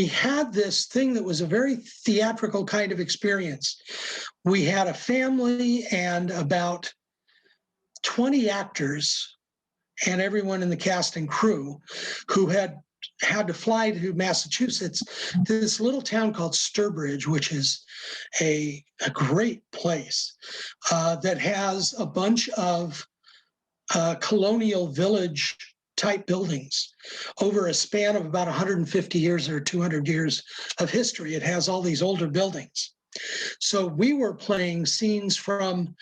had this thing that was a very theatrical kind of experience. We had a family and about 20 actors and everyone in the cast and crew who had to fly to Massachusetts, to this little town called Sturbridge, which is a great place that has a bunch of colonial village type buildings over a span of about 150 years or 200 years of history. It has all these older buildings. So we were playing scenes from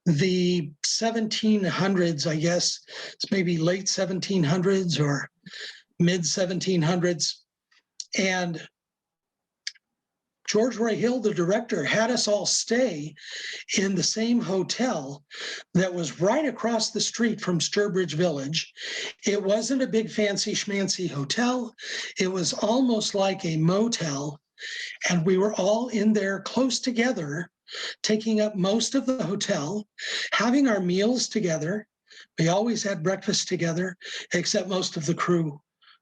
the 1700s, I guess. It's maybe late 1700s or mid 1700s. And George Roy Hill, the director, had us all stay in the same hotel that was right across the street from Sturbridge Village. It wasn't a big fancy schmancy hotel. It was almost like a motel. And we were all in there close together, taking up most of the hotel, having our meals together. We always had breakfast together, except most of the crew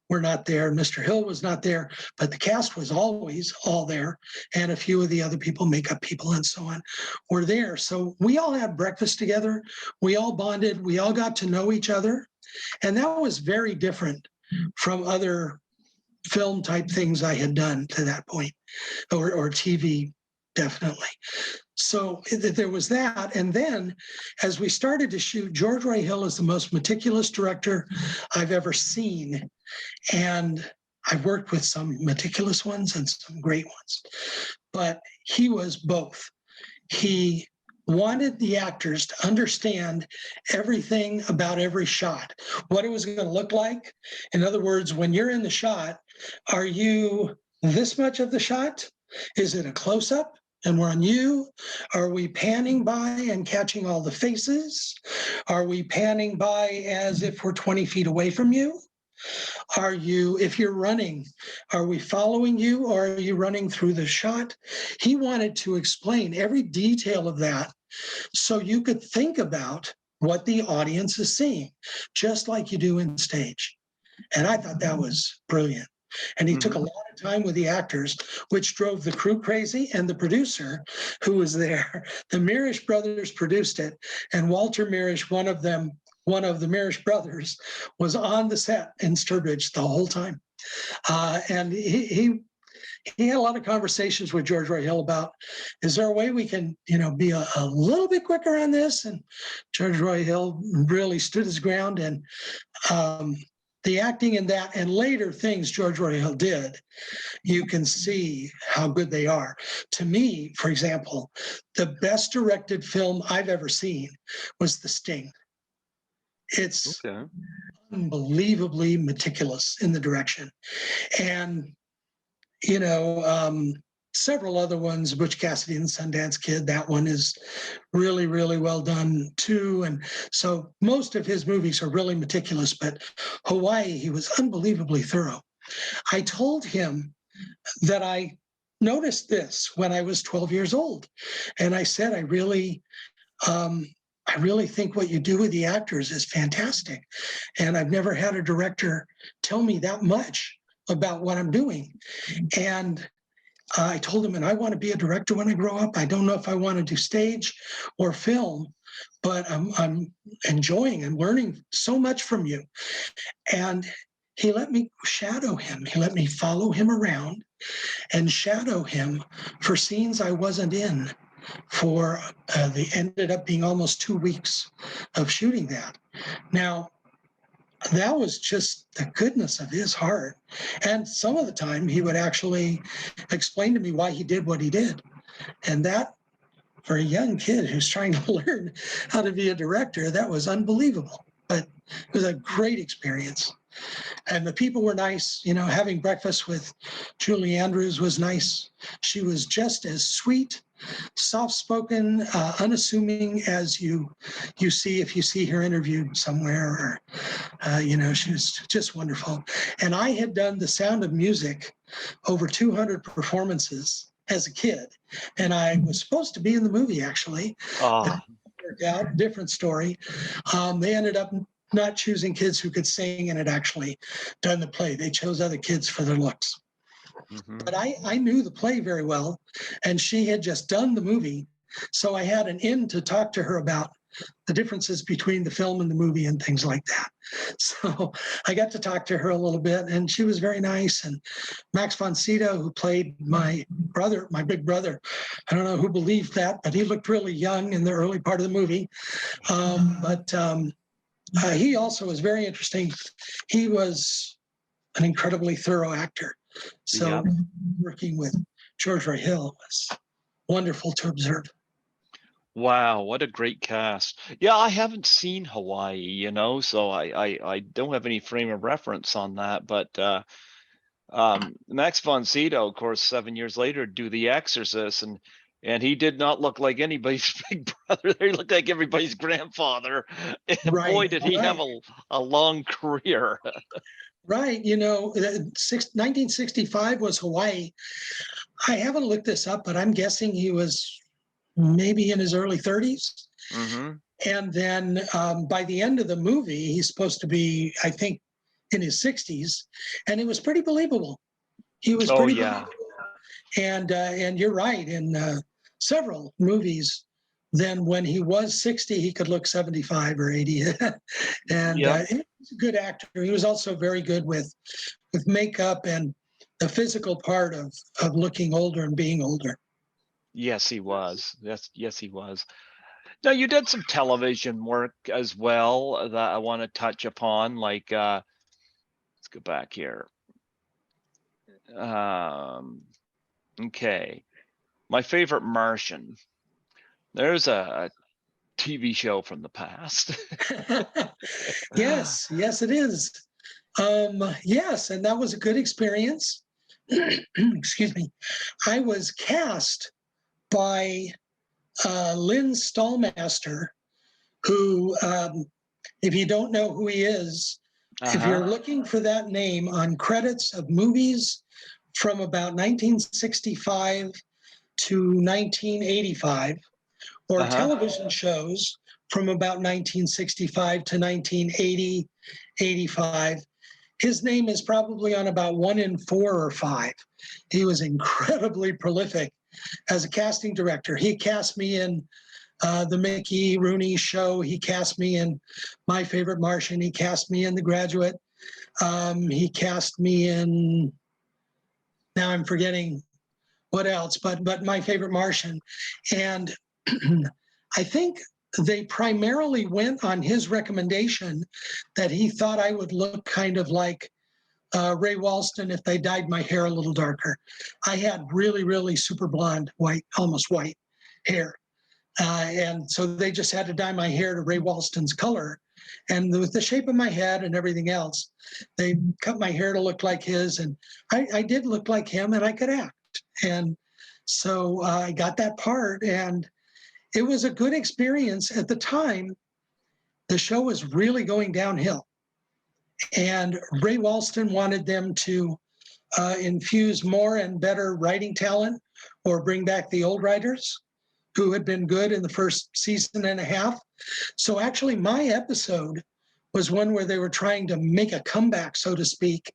were not there. Mr. Hill was not there, but the cast was always all there. And a few of the other people, makeup people and so on, were there. So we all had breakfast together. We all bonded. We all got to know each other. And that was very different from other film type things I had done to that point, or TV, definitely. So there was that. And then as we started to shoot, George Roy Hill is the most meticulous director I've ever seen. And I've worked with some meticulous ones and some great ones, but he was both. He wanted the actors to understand everything about every shot, what it was going to look like. In other words, when you're in the shot, are you this much of the shot? Is it a close-up and we're on you? Are we panning by and catching all the faces? Are we panning by as if we're 20 feet away from you? Are you, if you're running, are we following you, or are you running through the shot? He wanted to explain every detail of that so you could think about what the audience is seeing, just like you do in stage. And I thought that was brilliant. And he took a lot of time with the actors, which drove the crew crazy, and the producer who was there. The Mirish brothers produced it, and Walter Mirish, one of the Mirish brothers, was on the set in Sturbridge the whole time. And he had a lot of conversations with George Roy Hill about, is there a way we can, be a little bit quicker on this? And George Roy Hill really stood his ground. And the acting in that and later things George Roy Hill did, you can see how good they are. To me, for example, the best directed film I've ever seen was The Sting. It's unbelievably meticulous in the direction. And, several other ones, Butch Cassidy and the Sundance Kid, that one is really, really well done too. And so most of his movies are really meticulous, but Hawaii, he was unbelievably thorough. I told him that I noticed this when I was 12 years old. And I said, I really think what you do with the actors is fantastic. And I've never had a director tell me that much about what I'm doing. And I told him, and I want to be a director when I grow up. I don't know if I want to do stage or film, but I'm enjoying and learning so much from you. And he let me shadow him. He let me follow him around and shadow him for scenes I wasn't in. They ended up being almost 2 weeks of shooting that. Now, that was just the goodness of his heart. And some of the time he would actually explain to me why he did what he did. And that, for a young kid who's trying to learn how to be a director, that was unbelievable. But it was a great experience. And the people were nice. You know, having breakfast with Julie Andrews was nice. She was just as sweet, soft-spoken, unassuming as you see if you see her interviewed somewhere. Or, you know, she was just wonderful. And I had done The Sound of Music over 200 performances as a kid, and I was supposed to be in the movie actually. Ah, Worked out, different story. They ended up not choosing kids who could sing and had actually done the play. They chose other kids for their looks. But I knew the play very well, and she had just done the movie. So I had an in to talk to her about the differences between the film and the movie and things like that. So I got to talk to her a little bit, and she was very nice. And Max von Sydow, who played my brother, my big brother, I don't know who believed that, but he looked really young in the early part of the movie. He also was very interesting. He was an incredibly thorough actor. So yeah. working with George Roy Hill was wonderful to observe. Wow, what a great cast. Yeah, I haven't seen Hawaii, you know, so I don't have any frame of reference on that. But Max von Sydow, of course, 7 years later, do The Exorcist, and he did not look like anybody's big brother. He looked like everybody's grandfather. And boy, Right, did he have a long career. right. You know, 1965 was Hawaii. I haven't looked this up, but I'm guessing he was maybe in his early 30s. Hmm. And then by the end of the movie, he's supposed to be, I think, in his 60s, and it was pretty believable. He was Oh pretty yeah. believable. And you're right, in several movies, then when he was 60, he could look 75 or 80. And Yep. he was a good actor. He was also very good with makeup and the physical part of looking older and being older. Yes, he was. Yes, he was. Now you did some television work as well that I want to touch upon. Like, let's go back here. Um, okay, My Favorite Martian. There's a TV show from the past. Yes, yes, it is. Yes, and that was a good experience. Excuse me. I was cast by Lynn Stallmaster, who, if you don't know who he is, if Uh-huh. you're looking for that name on credits of movies from about 1965 to 1985, or Uh-huh. television shows from about 1965 to 1980, 85, his name is probably on about 1 in 4 or 5. He was incredibly prolific as a casting director. He cast me in the Mickey Rooney Show. He cast me in My Favorite Martian. He cast me in The Graduate. He cast me in, now I'm forgetting what else, but My Favorite Martian. And I think they primarily went on his recommendation that he thought I would look kind of like Ray Walston if they dyed my hair a little darker. I had really, really super blonde, white, almost white hair. And so they just had to dye my hair to Ray Walston's color. And with the shape of my head and everything else, they cut my hair to look like his. And I did look like him, and I could act. And so I got that part. And it was a good experience. At the time, the show was really going downhill. And Ray Walston wanted them to infuse more and better writing talent or bring back the old writers who had been good in the first season and a half. So actually, my episode was one where they were trying to make a comeback, so to speak,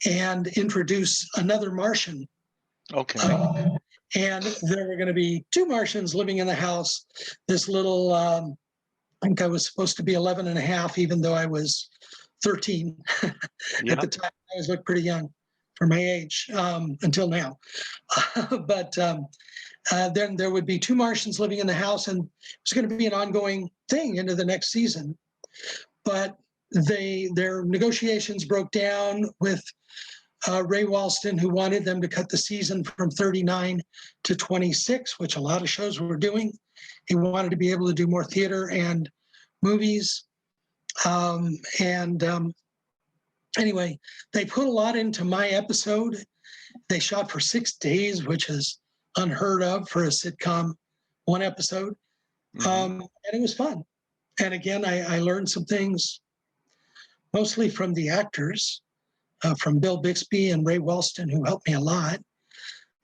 and introduce another Martian. Okay. And there were going to be 2 Martians living in the house. This little, I think I was supposed to be 11 and a half, even though I was 13 at Yeah. the time. I always looked pretty young for my age until now. But then there would be 2 Martians living in the house, and it was going to be an ongoing thing into the next season. But their negotiations broke down with Ray Walston, who wanted them to cut the season from 39 to 26, which a lot of shows were doing. He wanted to be able to do more theater and movies. Anyway, they put a lot into my episode. They shot for 6 days, which is unheard of for a sitcom, one episode. And it was fun. And again, I learned some things, mostly from the actors, from Bill Bixby and Ray Walston, who helped me a lot.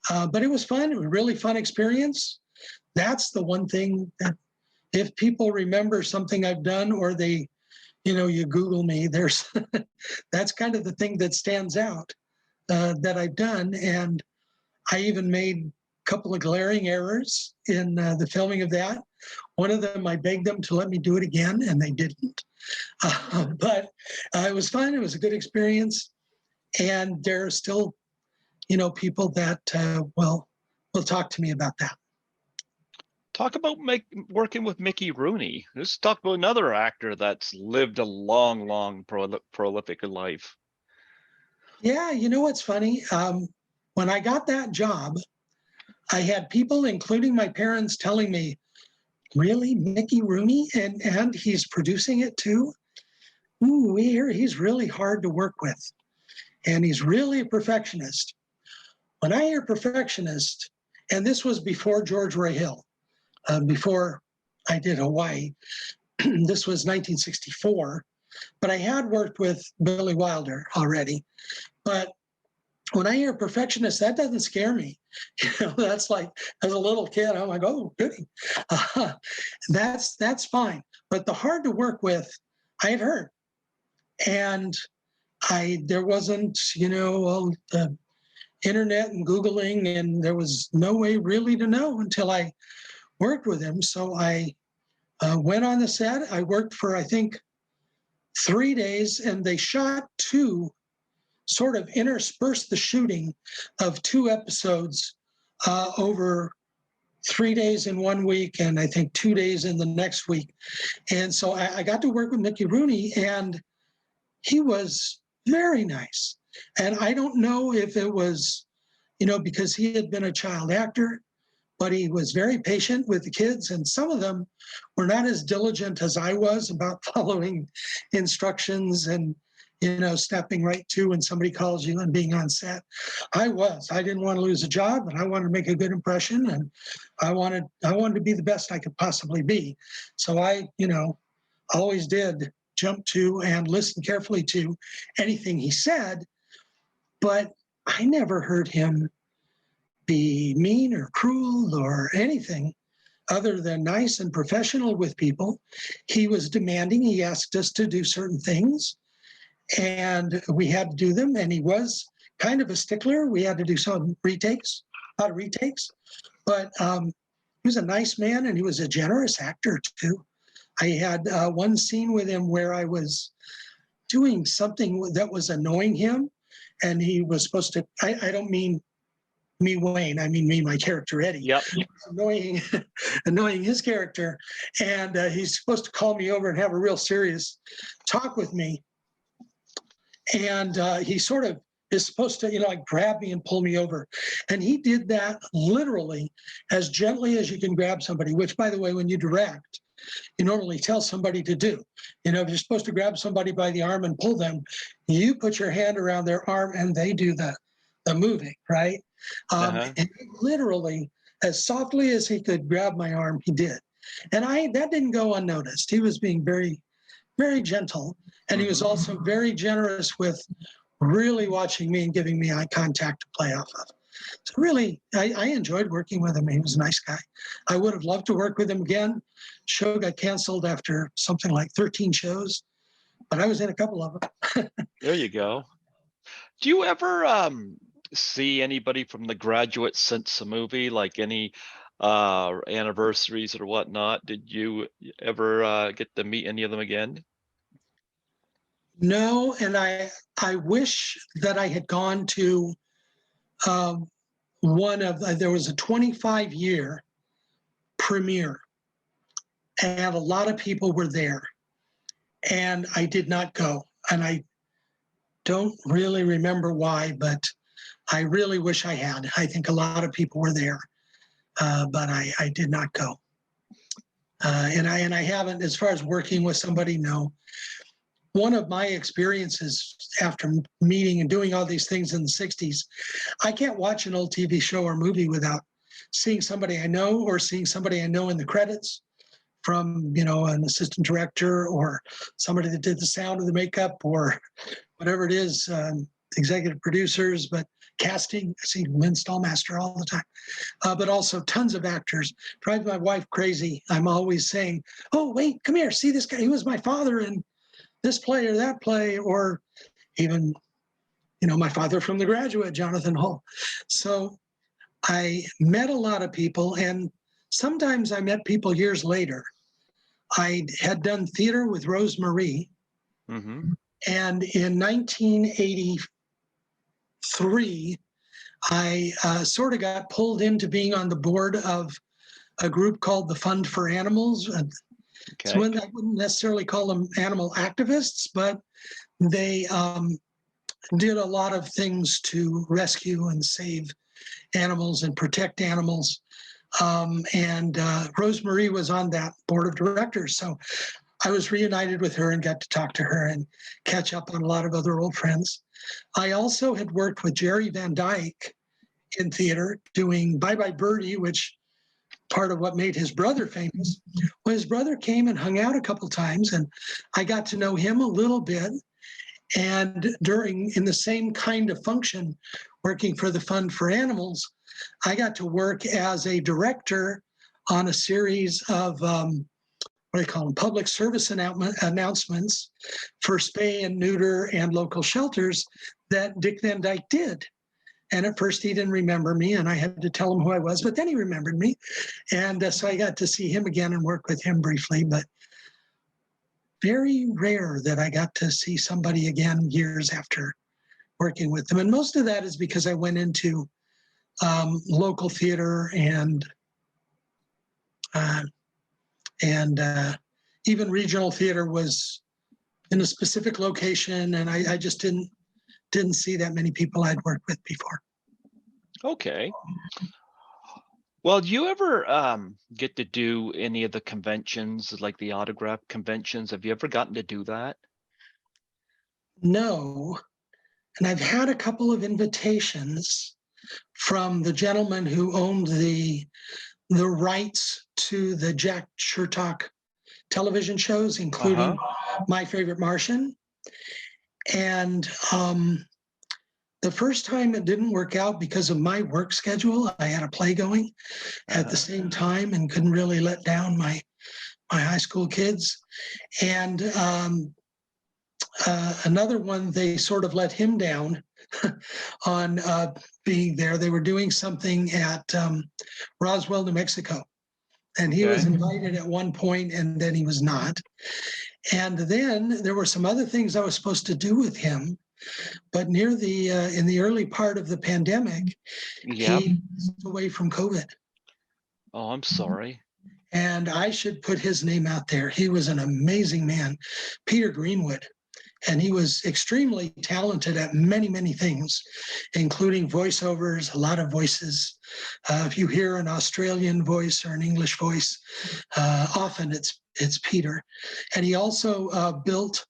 But it was fun. It was a really fun experience. That's the one thing that if people remember something I've done, or they, you Google me, that's kind of the thing that stands out that I've done. And I even made a couple of glaring errors in the filming of that. One of them, I begged them to let me do it again, and they didn't. But it was fun. It was a good experience. And there are still, people that will talk to me about that. Talk about working with Mickey Rooney. Let's talk about another actor that's lived a long, prolific life. Yeah, what's funny? When I got that job, I had people, including my parents, telling me, "Really, Mickey Rooney? And he's producing it too? Ooh, we hear he's really hard to work with. And he's really a perfectionist." When I hear perfectionist, and this was before George Roy Hill, before I did Hawaii, this was 1964, but I had worked with Billy Wilder already. But when I hear perfectionist, that doesn't scare me. That's like, as a little kid, I'm like, oh, goody. That's fine. But the hard to work with, I had heard. And there wasn't, the internet and Googling, and there was no way really to know until I worked with him. So I went on the set. I worked for, I think, 3 days, and they shot 2, sort of interspersed the shooting of 2 episodes over 3 days in 1 week, and I think 2 days in the next week. And so I got to work with Mickey Rooney, and he was very nice. And I don't know if it was, because he had been a child actor, but he was very patient with the kids, and some of them were not as diligent as I was about following instructions and, stepping right to when somebody calls you and being on set. I didn't want to lose a job, and I wanted to make a good impression, and I wanted to be the best I could possibly be. So I, always did jump to and listen carefully to anything he said, but I never heard him be mean or cruel or anything other than nice and professional with people. He was demanding. He asked us to do certain things, and we had to do them. And he was kind of a stickler. We had to do some retakes, a lot of retakes. But he was a nice man, and he was a generous actor too. I had one scene with him where I was doing something that was annoying him, and he was supposed to, I don't mean me, Wayne, I mean me, my character, Eddie. Yep. Annoying his character. And he's supposed to call me over and have a real serious talk with me. And he sort of is supposed to, like grab me and pull me over. And he did that literally as gently as you can grab somebody, which, by the way, when you direct, you normally tell somebody to do. If you're supposed to grab somebody by the arm and pull them, you put your hand around their arm and they do the moving, right? And he literally, as softly as he could grab my arm, he did. And that didn't go unnoticed. He was being very, very gentle. And he was also very generous with really watching me and giving me eye contact to play off of. So really, I enjoyed working with him. He was a nice guy. I would have loved to work with him again. Show got canceled after something like 13 shows, but I was in a couple of them. There you go. Do you ever see anybody from The Graduate since the movie, like any anniversaries or whatnot? Did you ever get to meet any of them again? No, and I wish that I had gone to there was a 25-year premiere, and a lot of people were there. and I did not go. And I don't really remember why, but I really wish I had. I think a lot of people were there, but I did not go. And I haven't, as far as working with somebody, no. One of my experiences after meeting and doing all these things in the 60s, I can't watch an old TV show or movie without seeing somebody I know or seeing somebody I know in the credits, from, you know, an assistant director or somebody that did the sound or the makeup or whatever it is, executive producers, but casting. I see Lynn Stallmaster all the time, but also tons of actors. Drives my wife crazy. I'm always saying, oh, wait, come here, see this guy. He was my father in this play or that play, or even, you know, my father from The Graduate, Jonathan Hull. So I met a lot of people, and sometimes I met people years later. I had done theater with Rose Marie, Mm-hmm. and in 1983, I sort of got pulled into being on the board of a group called the Fund for Animals. So Okay. I wouldn't necessarily call them animal activists, but they did a lot of things to rescue and save animals and protect animals. And Rose Marie was on that board of directors. So I was reunited with her and got to talk to her and catch up on a lot of other old friends. I also had worked with Jerry Van Dyke in theater doing Bye Bye Birdie, which part of what made his brother famous. Well, his brother came and hung out a couple times, and I got to know him a little bit. And in the same kind of function, working for the Fund for Animals, I got to work as a director on a series of what do they call them, public service announcements for spay and neuter and local shelters that Dick Van Dyke did. And at first he didn't remember me, and I had to tell him who I was, but then he remembered me. And so I got to see him again and work with him briefly, but very rare that I got to see somebody again years after working with them. And most of that is because I went into local theater and even regional theater was in a specific location, and I just didn't see that many people I'd worked with before. Okay. Well, do you ever get to do any of the conventions, like the autograph conventions? Have you ever gotten to do that? No, and I've had a couple of invitations from the gentleman who owned the rights to the Jack Chertok television shows, including My Favorite Martian. And the first time it didn't work out because of my work schedule. I had a play going at the same time and couldn't really let down my high school kids. And another one, they sort of let him down on being there. They were doing something at Roswell, New Mexico. And he was invited at one point, and then he was not. And then there were some other things I was supposed to do with him, but near the in the early part of the pandemic, he was away from COVID. Oh, I'm sorry. And I should put his name out there. He was an amazing man, Peter Greenwood. And he was extremely talented at many, many things, including voiceovers, a lot of voices. If you hear an Australian voice or an English voice, often it's Peter. And he also built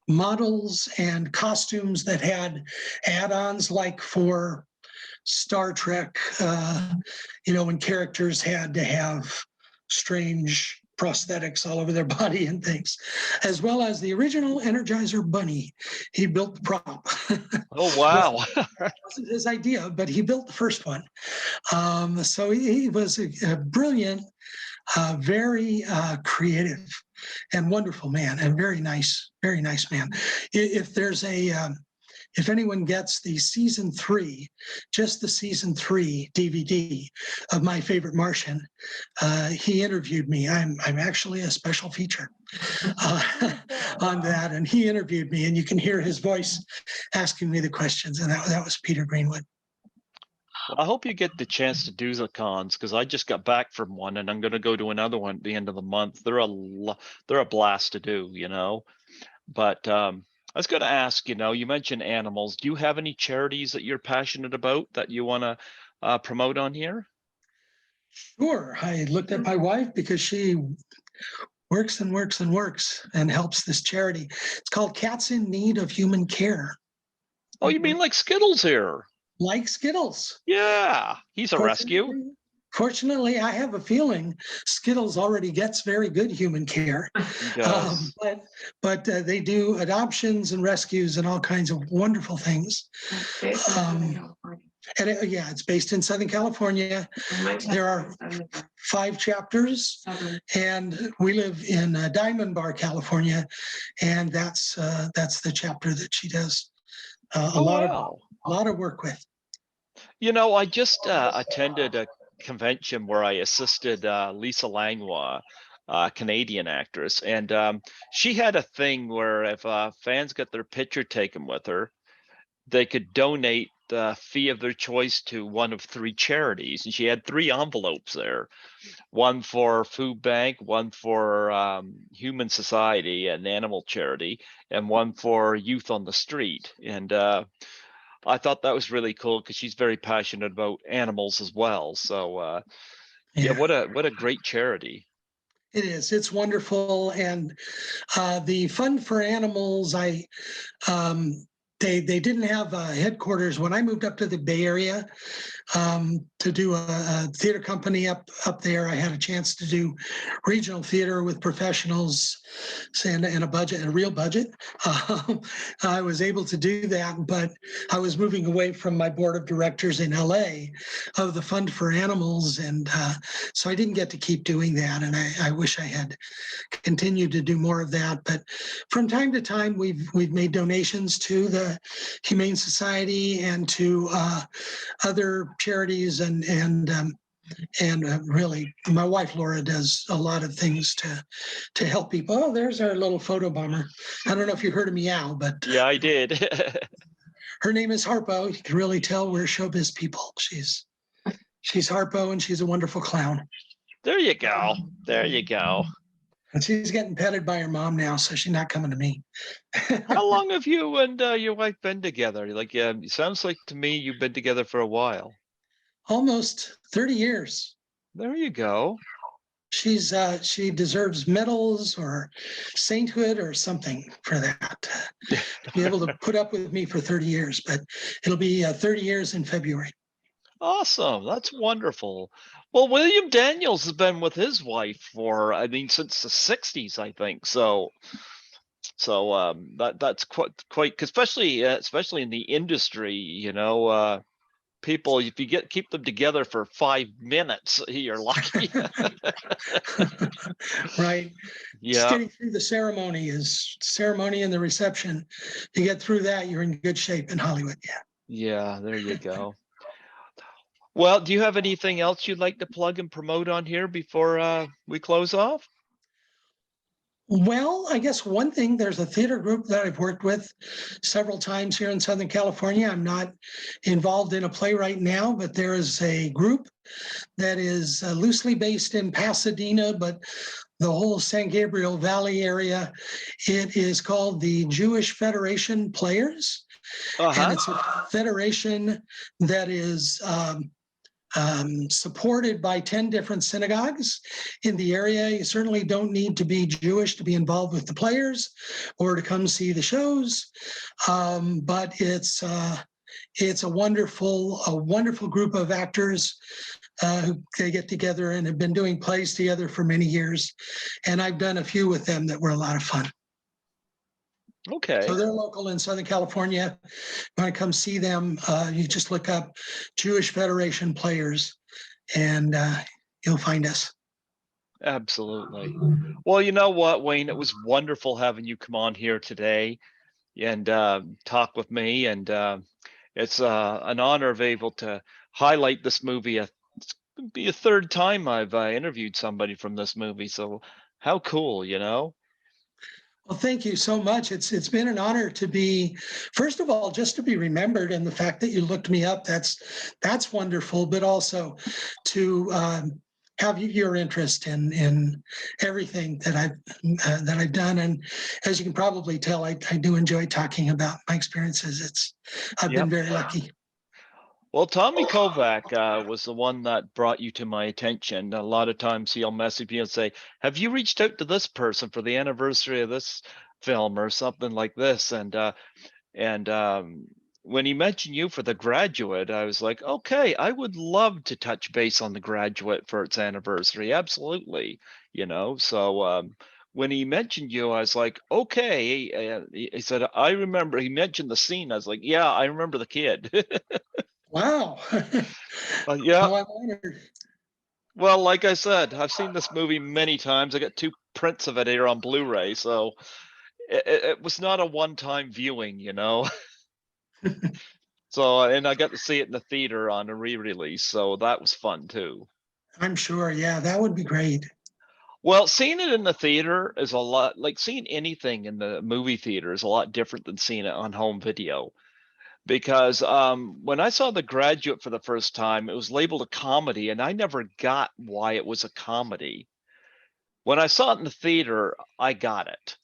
models and costumes that had add-ons, like for Star Trek, when characters had to have strange prosthetics all over their body and things, as well as the original Energizer Bunny. He built the prop. Oh, wow. It wasn't his idea, but he built the first one. So he was a brilliant, very creative and wonderful man, and very nice man. If anyone gets the season 3, just the season 3 DVD of My Favorite Martian, he interviewed me. I'm actually a special feature on that, and he interviewed me, and you can hear his voice asking me the questions, and that was Peter Greenwood. Well, I hope you get the chance to do the cons, because I just got back from one, and I'm going to go to another one at the end of the month. They're a blast to do, But I was going to ask, you mentioned animals. Do you have any charities that you're passionate about that you want to promote on here? Sure. I looked at my wife because she works and works and works and helps this charity. It's called Cats in Need of Human Care. Oh, you mean like Skittles here? Like Skittles. Yeah, he's a rescue. Fortunately, I have a feeling Skittles already gets very good human care. He does. But they do adoptions and rescues and all kinds of wonderful things. And it's based in Southern California. There are 5 chapters, and we live in Diamond Bar, California, and that's the chapter that she does a lot of work with. I just attended a convention where I assisted Lisa Langlois, a Canadian actress, and she had a thing where if fans got their picture taken with her, they could donate the fee of their choice to one of 3 charities. And she had 3 envelopes there, one for food bank, one for Human Society, an animal charity, and one for youth on the street. And I thought that was really cool because she's very passionate about animals as well. So what a great charity. It is. It's wonderful. And the Fund for Animals, they didn't have headquarters when I moved up to the Bay Area to do a theater company up there. I had a chance to do regional theater with professionals and a real budget. I was able to do that, but I was moving away from my board of directors in LA of the Fund for Animals, and so I didn't get to keep doing that. And I wish I had continued to do more of that. But from time to time, we've made donations to the Humane Society and to other charities, and really, my wife Laura does a lot of things to help people. Oh, there's our little photo bomber. I don't know if you heard a meow, but yeah, I did. Her name is Harpo. You can really tell we're showbiz people. She's Harpo, and she's a wonderful clown. There you go. There you go. And she's getting petted by her mom now, so she's not coming to me. How long have you and your wife been together? Like, it sounds like to me you've been together for a while. Almost 30 years. There you go. She deserves medals or sainthood or something for that. To be able to put up with me for 30 years, but it'll be 30 years in February. Awesome. That's wonderful. Well, William Daniels has been with his wife for, since the 60s, I think. So that's quite, especially in the industry, people, if you keep them together for 5 minutes, you're lucky. Right. Yeah. Just getting through the ceremony and the reception. You get through that, you're in good shape in Hollywood. Yeah. Yeah, there you go. Well, do you have anything else you'd like to plug and promote on here before we close off? Well, I guess one thing, there's a theater group that I've worked with several times here in Southern California. I'm not involved in a play right now, but there is a group that is loosely based in Pasadena, but the whole San Gabriel Valley area. It is called the Jewish Federation Players. And it's a federation that is supported by 10 different synagogues in the area. You certainly don't need to be Jewish to be involved with the players or to come see the shows, but it's a wonderful group of actors who they get together and have been doing plays together for many years, and I've done a few with them that were a lot of fun. Okay. So they're local in Southern California. If you want to come see them, you just look up Jewish Federation Players and you'll find us. Absolutely. Well, you know what, Wayne, it was wonderful having you come on here today and talk with me. And it's an honor of able to highlight this movie. It's going to be a 3rd time I've interviewed somebody from this movie. So how cool, Well, thank you so much. It's been an honor to be, first of all, just to be remembered, and the fact that you looked me up, that's wonderful. But also to have your interest in everything that I've done. And as you can probably tell, I do enjoy talking about my experiences. I've been very lucky. Well, Tommy Kovac was the one that brought you to my attention. A lot of times he'll message me and say, have you reached out to this person for the anniversary of this film or something like this? And when he mentioned you for The Graduate, I was like, okay, I would love to touch base on The Graduate for its anniversary. Absolutely. So when he mentioned you, I was like, okay. He said, I remember, he mentioned the scene. I was like, yeah, I remember the kid. Wow. Yeah. Well, I'm honored. Well, like I said, I've seen this movie many times. I got 2 prints of it here on Blu-ray, so it was not a one-time viewing, So, and I got to see it in the theater on a re-release, so that was fun too. I'm sure. Yeah, that would be great. Well, seeing it in the theater is a lot like seeing anything in the movie theater is a lot different than seeing it on home video. Because when I saw The Graduate for the first time, it was labeled a comedy, and I never got why it was a comedy. When I saw it in the theater, I got it.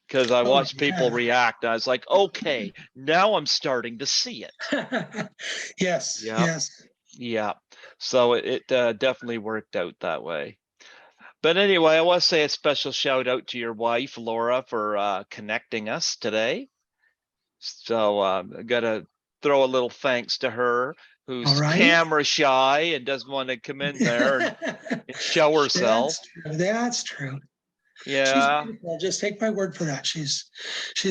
Because I watched people react. I was like, okay, now I'm starting to see it. Yes. Yep. Yes. Yeah. So it definitely worked out that way. But anyway, I want to say a special shout out to your wife, Laura, for connecting us today. So I got to throw a little thanks to her, who's camera shy and doesn't want to come in there and show herself. That's true. Yeah. She's beautiful. Just take my word for that. She's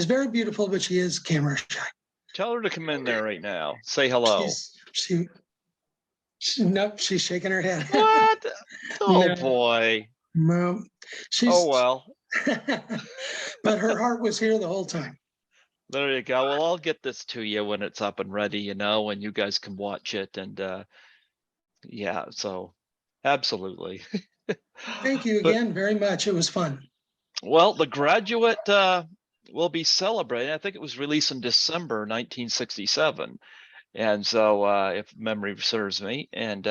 very beautiful, but she is camera shy. Tell her to come in there right now. Say hello. Nope, she's shaking her head. What? Oh no. Boy. No, oh well. But her heart was here the whole time. There you go. Well, I'll get this to you when it's up and ready, and you guys can watch it. And yeah, so absolutely. Thank you again very much. It was fun. Well, The Graduate will be celebrating. I think it was released in December 1967. And so if memory serves me, and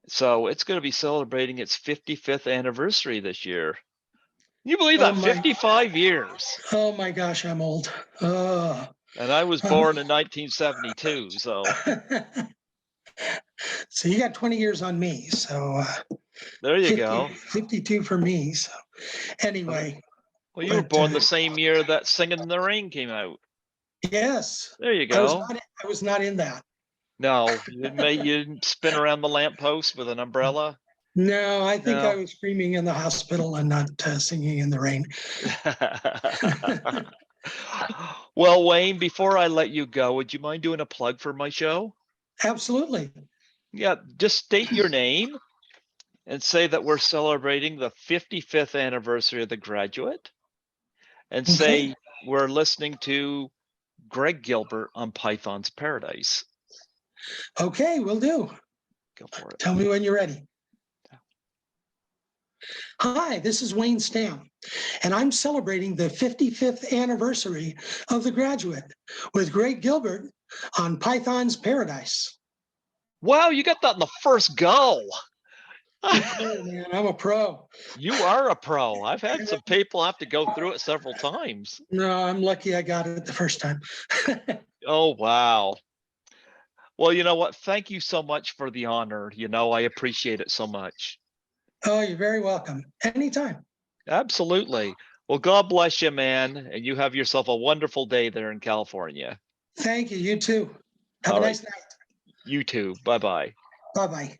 so it's going to be celebrating its 55th anniversary this year. Can you believe that? 55 years. Oh my gosh, I'm old. And I was born in 1972, so. So you got 20 years on me, so. There you go. 52 for me, so anyway. Well, you were born the same year that Singing in the Rain came out. Yes. There you go. I was not in that. No, you didn't spin around the lamppost with an umbrella? No, I think I was screaming in the hospital and not singing in the rain. Well, Wayne, before I let you go, would you mind doing a plug for my show? Absolutely. Yeah, just state your name and say that we're celebrating the 55th anniversary of The Graduate, and say we're listening to Greg Gilbert on Python's Paradise. Okay, will do. Go for it. Tell me when you're ready. Hi, this is Wayne Stam, and I'm celebrating the 55th anniversary of The Graduate with Greg Gilbert on Python's Paradise. Wow, you got that in the first go. Man, I'm a pro. You are a pro. I've had some people have to go through it several times. No, I'm lucky I got it the first time. Oh, wow. Well, you know what? Thank you so much for the honor. I appreciate it so much. Oh, you're very welcome. Anytime. Absolutely. Well, God bless you, man. And you have yourself a wonderful day there in California. Thank you. You too. Have a nice night. You too. Bye-bye. Bye-bye.